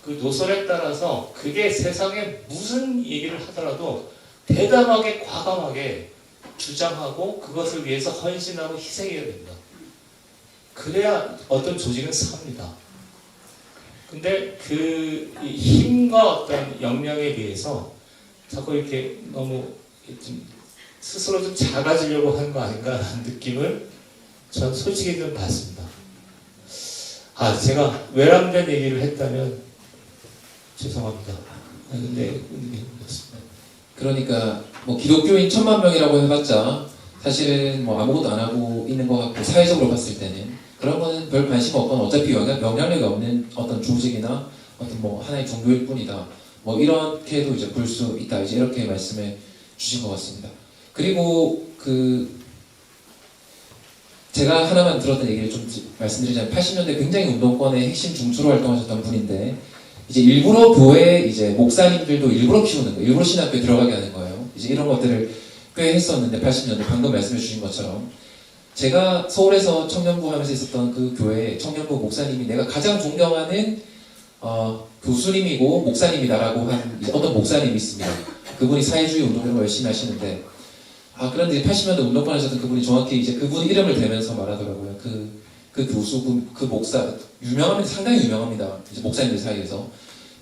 그 노선에 따라서 그게 세상에 무슨 얘기를 하더라도 대담하게 과감하게 주장하고 그것을 위해서 헌신하고 희생해야 된다. 그래야 어떤 조직은 삽니다. 근데 그 힘과 어떤 역량에 비해서 자꾸 이렇게 너무 좀 스스로 좀 작아지려고 하는 거 아닌가 하는 느낌을 전 솔직히 좀 받습니다. 아, 제가 외람된 얘기를 했다면 죄송합니다. 근데 그러니까 뭐 기독교인 1000만 명이라고 해봤자 사실은 뭐 아무것도 안 하고 있는 것 같고, 사회적으로 봤을 때는 그런 거는 별 관심 없거나 어차피 영향력이 없는 어떤 조직이나 어떤 뭐 하나의 종교일 뿐이다. 뭐 이렇게도 이제 볼 수 있다. 이제 이렇게 말씀해 주신 것 같습니다. 그리고 제가 하나만 들었던 얘기를 좀 말씀드리자면 80년대 굉장히 운동권의 핵심 중추로 활동하셨던 분인데, 이제 일부러 교회 이제 목사님들도 일부러 키우는 거예요. 일부러 신학교에 들어가게 하는 거예요. 이제 이런 것들을 꽤 했었는데 80년대 방금 말씀해 주신 것처럼 제가 서울에서 청년부 하면서 있었던 그 교회 청년부 목사님이 내가 가장 존경하는 교수님이고 목사님이다라고 한 어떤 목사님이 있습니다. 그분이 사회주의 운동을 열심히 하시는데, 그런데 80년대 운동권 하셨던 그분이 정확히 이제 그분 이름을 대면서 말하더라고요. 그 교수, 그 목사, 유명합니다. 상당히 유명합니다. 이제 목사님들 사이에서.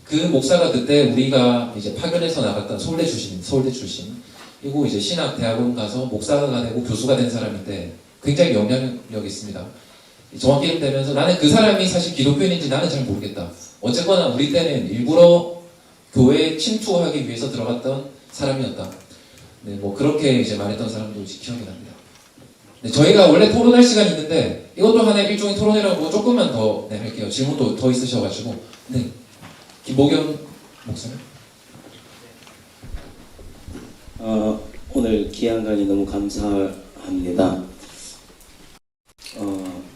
그 목사가 그때 우리가 이제 파견해서 나갔던 서울대 출신. 그리고 이제 신학 대학원 가서 목사가 되고 교수가 된 사람인데 굉장히 영향력이 있습니다. 정확히 이름 대면서 나는 그 사람이 사실 기독교인인지 나는 잘 모르겠다. 어쨌거나 우리 때는 일부러 교회에 침투하기 위해서 들어갔던 사람이었다. 네, 뭐 그렇게 이제 말했던 사람도 기억이 납니다. 네, 저희가 원래 토론할 시간이 있는데 이것도 하나의 일종의 토론이라고 조금만 더 할게요. 질문도 더 있으셔가지고. 네, 김보경 목사님. 오늘 귀한 강의 너무 감사합니다.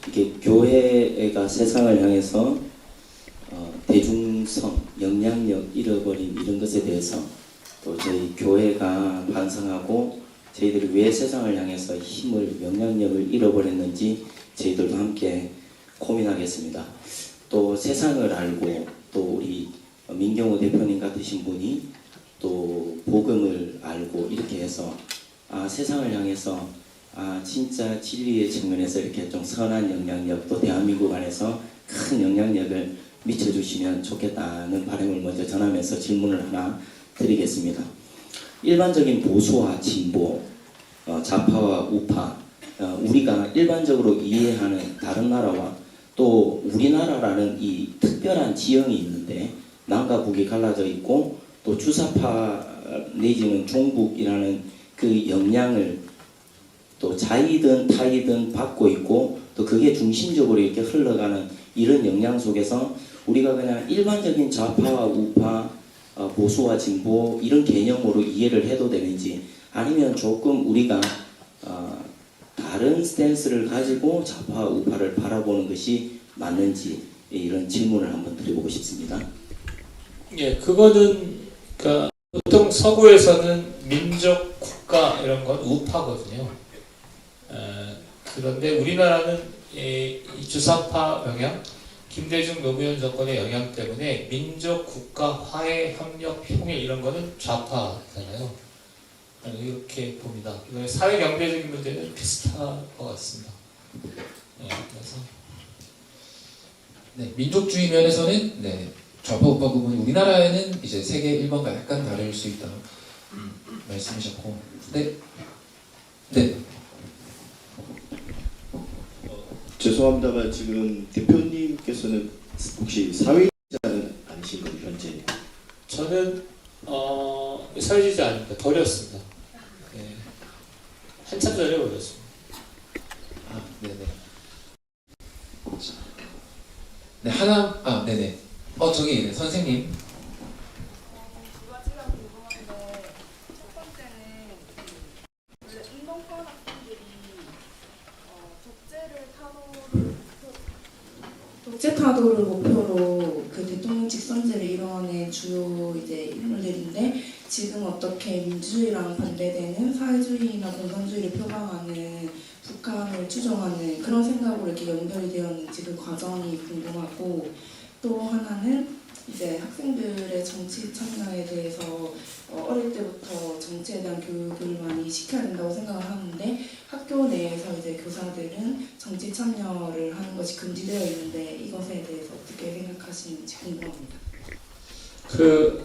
이게 교회가 세상을 향해서 대중성, 영향력 잃어버린 이런 것에 대해서 또 저희 교회가 반성하고 저희들이 왜 세상을 향해서 힘을, 영향력을 잃어버렸는지 저희들도 함께 고민하겠습니다. 또 세상을 알고 또 우리 민경호 대표님 같으신 분이 또 복음을 알고 이렇게 해서 세상을 향해서 진짜 진리의 측면에서 이렇게 좀 선한 영향력, 또 대한민국 안에서 큰 영향력을 미쳐주시면 좋겠다는 바람을 먼저 전하면서 질문을 하나 드리겠습니다. 일반적인 보수와 진보, 좌파와 우파, 우리가 일반적으로 이해하는 다른 나라와 또 우리나라라는 이 특별한 지형이 있는데 남과 북이 갈라져 있고 또 주사파 내지는 종북이라는 그 영향을 또 자이든 타이든 받고 있고 또 그게 중심적으로 이렇게 흘러가는 이런 영향 속에서 우리가 그냥 일반적인 좌파와 우파, 보수와 진보 이런 개념으로 이해를 해도 되는지, 아니면 조금 우리가 다른 스탠스를 가지고 좌파와 우파를 바라보는 것이 맞는지, 이런 질문을 한번 드려보고 싶습니다. 예, 그거는 그러니까 보통 서구에서는 민족, 국가 이런 건 우파거든요. 그런데 우리나라는 이 주사파 영향, 김대중 노무현 정권의 영향 때문에 민족, 국가, 화해, 협력, 통일 이런 거는 좌파잖아요. 이렇게 봅니다. 사회 경제적인 문제는 비슷할 것 같습니다. 그래서 네, 민족주의 면에서는 네, 좌파 우파 부분이 우리나라에는 이제 세계 1번과 약간 다를 수 있다 말씀하셨고, 네. 죄송합니다만 지금 대표님께서는 혹시 사회주의자는 아니신 거죠, 현재? 저는 사회주의자 아닙니다. 버렸습니다. 네. 한참 전에 버렸습니다. 네네. 네, 네네. 저기 선생님. 주요 이제 인물들인데 지금 어떻게 민주주의랑 반대되는 사회주의나 공산주의를 표방하는 북한을 추종하는 그런 생각으로 이렇게 연결이 되었는지 그 과정이 궁금하고, 또 하나는 이제 학생들의 정치 참여에 대해서 어릴 때부터 정치에 대한 교육을 많이 시켜야 된다고 생각을 하는데 학교 내에서 이제 교사들은 정치 참여를 하는 것이 금지되어 있는데 이것에 대해서 어떻게 생각하시는지 궁금합니다. 첫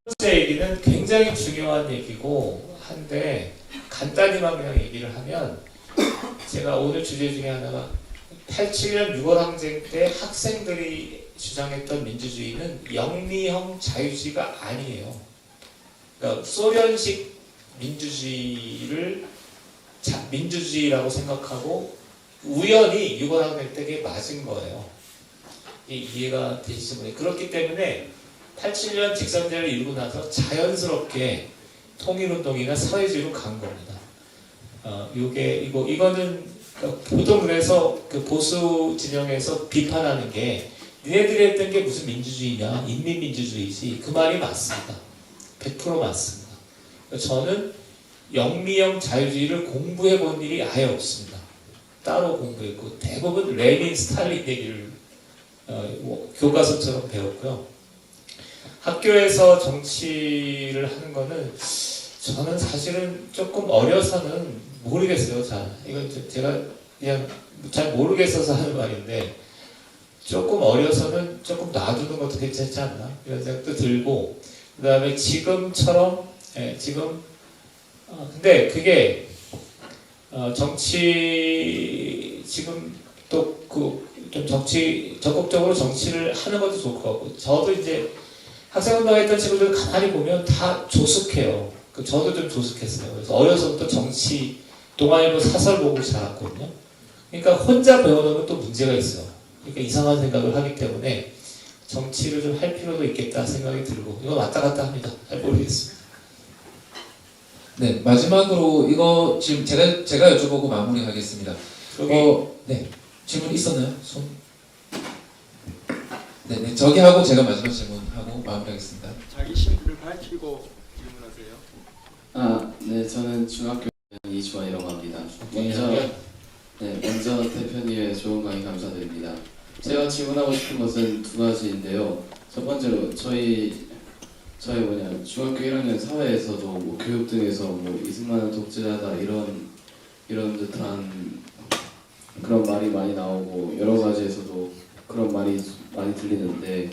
번째 얘기는 굉장히 중요한 얘기고 한데 간단히만 그냥 얘기를 하면, 제가 오늘 주제 중에 하나가 87년 6월 항쟁 때 학생들이 주장했던 민주주의는 영미형 자유주의가 아니에요. 그러니까 소련식 민주주의를 민주주의라고 생각하고 우연히 6월 항쟁 때 그게 맞은 거예요. 이해가 되시죠? 그렇기 때문에 87년 직선제를 이루고 나서 자연스럽게 통일운동이나 사회주의로 간 겁니다. 이거는 보통 그래서 그 보수 진영에서 비판하는 게 니네들이 했던 게 무슨 민주주의냐, 인민민주주의지. 그 말이 맞습니다. 100% 맞습니다. 저는 영미형 자유주의를 공부해 본 일이 아예 없습니다. 따로 공부했고 대부분 레닌, 스탈린 얘기를 교과서처럼 배웠고요. 학교에서 정치를 하는 거는 저는 사실은 조금 어려서는 모르겠어요. 이건 제가 그냥 잘 모르겠어서 하는 말인데, 조금 어려서는 조금 놔두는 것도 괜찮지 않나 이런 생각도 들고, 그 다음에 지금처럼 근데 그게 정치 지금 또 좀 적극적으로 정치를 하는 것도 좋을 것 같고, 저도 이제 학생운동했던 친구들 가만히 보면 다 조숙해요. 저도 좀 조숙했어요. 그래서 어려서부터 정치 동아일보 사설 보고 자랐거든요. 그러니까 혼자 배워놓으면 또 문제가 있어요. 그러니까 이상한 생각을 하기 때문에 정치를 좀 할 필요도 있겠다 생각이 들고, 이거 왔다 갔다 합니다. 잘 모르겠습니다. 네, 마지막으로 이거 지금 제가 여쭤보고 마무리하겠습니다. 네, 질문 있었나요? 네, 저기 하고 제가 마지막 질문하고 마무리하겠습니다. 자기 신분을 밝히고 질문하세요. 네, 저는 중학교 이주환이라고 합니다. 먼저 대표님의 좋은 강의 감사드립니다. 제가 질문하고 싶은 것은 두 가지인데요. 첫 번째로 저희 중학교 1학년 사회에서도 뭐 교육 등에서 뭐 이승만은 독재자다 이런 듯한 그런 말이 많이 나오고, 여러 가지에서도 그런 말이 많이 들리는데,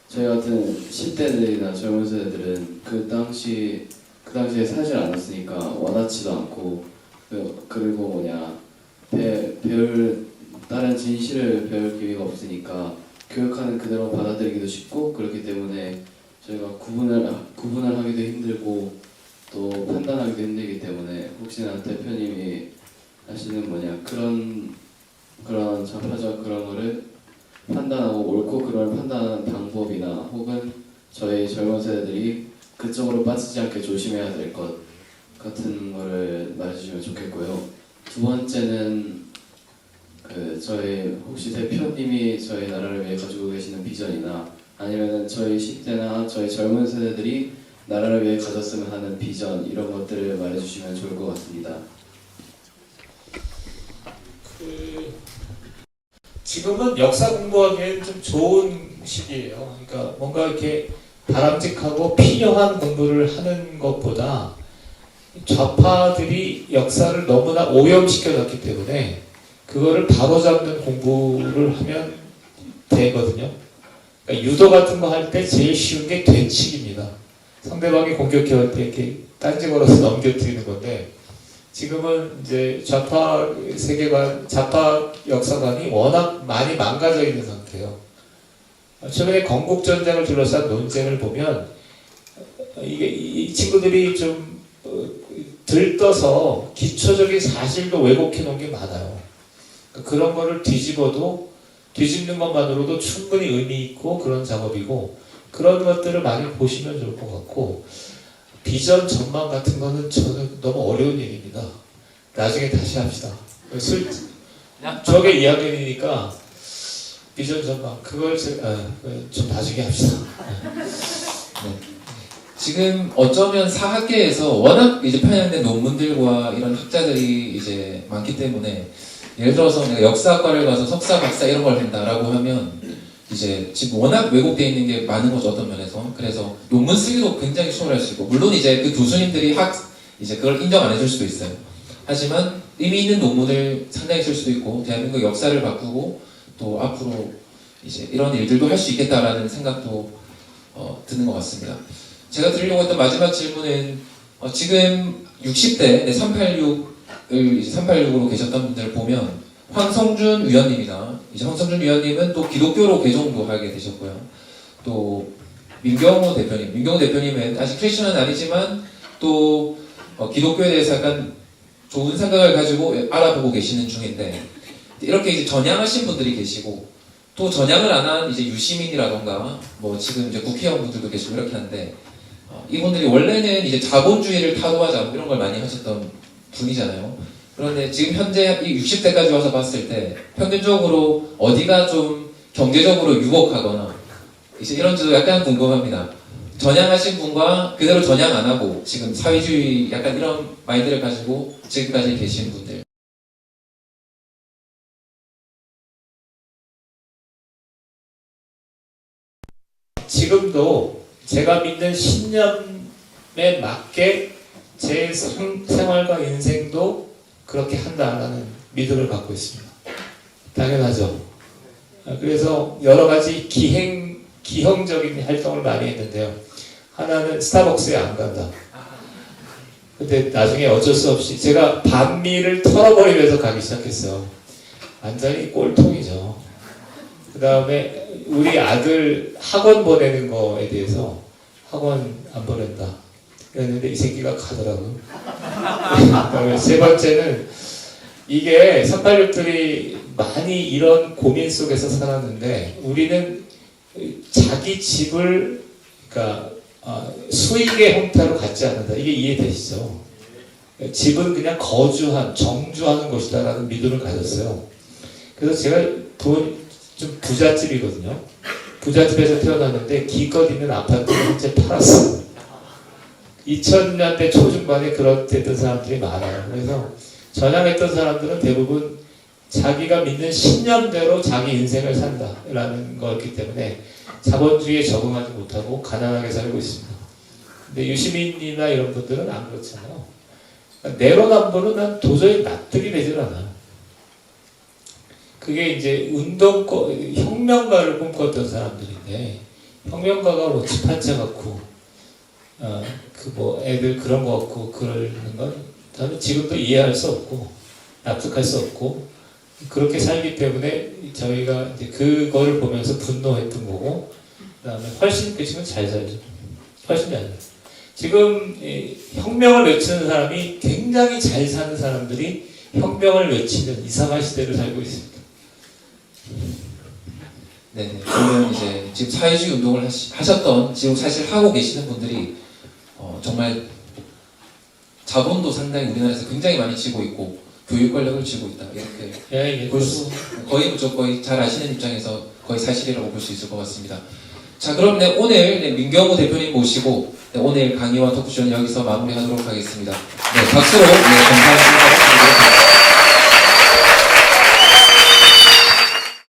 저희 같은 10대들이나 젊은 세대들은 그 당시에 살지 않았으니까 와닿지도 않고, 그리고 다른 진실을 배울 기회가 없으니까 교육하는 그대로 받아들이기도 쉽고, 그렇기 때문에 저희가 구분을 하기도 힘들고 또 판단하기도 힘들기 때문에, 혹시나 대표님이 하시는 그런 좌파적 그런 거를 판단하고 옳고 그름을 판단하는 방법이나, 혹은 저희 젊은 세대들이 그쪽으로 빠지지 않게 조심해야 될 것 같은 거를 말해주시면 좋겠고요. 두 번째는 혹시 대표님이 저희 나라를 위해 가지고 계시는 비전이나, 아니면 저희 10대나 저희 젊은 세대들이 나라를 위해 가졌으면 하는 비전, 이런 것들을 말해주시면 좋을 것 같습니다. 지금은 역사 공부하기에는 좀 좋은 시기예요. 그러니까 뭔가 이렇게 바람직하고 필요한 공부를 하는 것보다 좌파들이 역사를 너무나 오염시켜놨기 때문에 그거를 바로잡는 공부를 하면 되거든요. 그러니까 유도 같은 거 할 때 제일 쉬운 게 되치기입니다. 상대방이 공격해올 때 이렇게 딴지 걸어서 넘겨뜨리는 건데, 지금은 이제 좌파 세계관, 좌파 역사관이 워낙 많이 망가져 있는 상태예요. 최근에 건국전쟁을 둘러싼 논쟁을 보면 이 친구들이 좀 들떠서 기초적인 사실도 왜곡해 놓은 게 많아요. 그런 거를 뒤집는 것만으로도 충분히 의미 있고 그런 작업이고, 그런 것들을 많이 보시면 좋을 것 같고, 비전 전망 같은 거는 저는 너무 어려운 얘기입니다. 나중에 다시 합시다. 저게 2학년이니까 비전 전망 그걸 좀 나중에 합시다. 지금 어쩌면 사학계에서 워낙 이제 편향된 논문들과 이런 학자들이 이제 많기 때문에 예를 들어서 내가 역사학과를 가서 석사, 박사 이런 걸 한다라고 하면 이제 지금 워낙 왜곡되어 있는 게 많은 거죠, 어떤 면에서. 그래서 논문 쓰기도 굉장히 수월할 수 있고, 물론 이제 그 교수님들이 이제 그걸 인정 안 해줄 수도 있어요. 하지만 의미 있는 논문을 상당히 쓸 수도 있고, 대한민국 역사를 바꾸고 또 앞으로 이제 이런 일들도 할 수 있겠다라는 생각도 드는 것 같습니다. 제가 드리려고 했던 마지막 질문은 지금 60대 386을 이제 386으로 계셨던 분들을 보면 황성준 위원님이나 이제 황성준 위원님은 또 기독교로 개종도 하게 되셨고요. 또 민경호 대표님은 아직 크리스천은 아니지만 또 기독교에 대해서 약간 좋은 생각을 가지고 알아보고 계시는 중인데 이렇게 이제 전향하신 분들이 계시고 또 전향을 안 한 이제 유시민이라던가 뭐 지금 이제 국회의원분들도 계시고 이렇게 하는데 이분들이 원래는 이제 자본주의를 타도하자 이런 걸 많이 하셨던 분이잖아요. 그런데 지금 현재 이 60대까지 와서 봤을 때 평균적으로 어디가 좀 경제적으로 유복하거나 이제 이런지도 약간 궁금합니다. 전향하신 분과 그대로 전향 안 하고 지금 사회주의 약간 이런 마인드를 가지고 지금까지 계신 분들. 지금도 제가 믿는 신념에 맞게 제 생활과 인생도 그렇게 한다라는 믿음을 갖고 있습니다. 당연하죠. 그래서 여러 가지 기형적인 활동을 많이 했는데요. 하나는 스타벅스에 안 간다. 근데 나중에 어쩔 수 없이 제가 반미를 털어버리면서 가기 시작했어요. 완전히 꼴통이죠. 그 다음에 우리 아들 학원 보내는 거에 대해서 학원 안 보낸다. 그랬는데 이 새끼가 가더라고요. 그다음에 세 번째는 이게 386들이 많이 이런 고민 속에서 살았는데 우리는 자기 집을 그러니까 수익의 형태로 갖지 않는다. 이게 이해되시죠? 집은 그냥 정주하는 것이다라는 믿음을 가졌어요. 그래서 제가 좀 부잣집이거든요. 부잣집에서 태어났는데 기껏 있는 아파트를 이제 팔았어요. 2000년대 초중반에 그렇게 했던 사람들이 많아요. 그래서 전향했던 사람들은 대부분 자기가 믿는 신념대로 자기 인생을 산다라는 거였기 때문에 자본주의에 적응하지 못하고 가난하게 살고 있습니다. 근데 유시민이나 이런 분들은 안 그렇잖아요. 내로남불은 난 도저히 납득이 되질 않아요. 그게 이제 혁명가를 꿈꿨던 사람들인데 혁명가가 뭐 집 한 채 갖고 애들 그런 거 갖고 그러는 건 저는 지금도 이해할 수 없고 납득할 수 없고 그렇게 살기 때문에 저희가 이제 그거를 보면서 분노했던 거고 그다음에 훨씬 그 지금 잘 살죠. 훨씬 잘 살죠. 지금 혁명을 외치는 사람이 굉장히 잘 사는 사람들이 혁명을 외치는 이상한 시대를 살고 있습니다. 네, 그러면 이제 지금 사회주의 운동을 하셨던 지금 사실 하고 계시는 분들이 정말 자본도 상당히 우리나라에서 굉장히 많이 쥐고 있고 교육 권력을 쥐고 있다 이렇게 볼 수 거의 잘 아시는 입장에서 거의 사실이라고 볼 수 있을 것 같습니다. 자, 그럼 오늘 민경호 대표님 모시고 오늘 강의와 토크쇼는 여기서 마무리하도록 하겠습니다. 네, 박수로 감사합니다.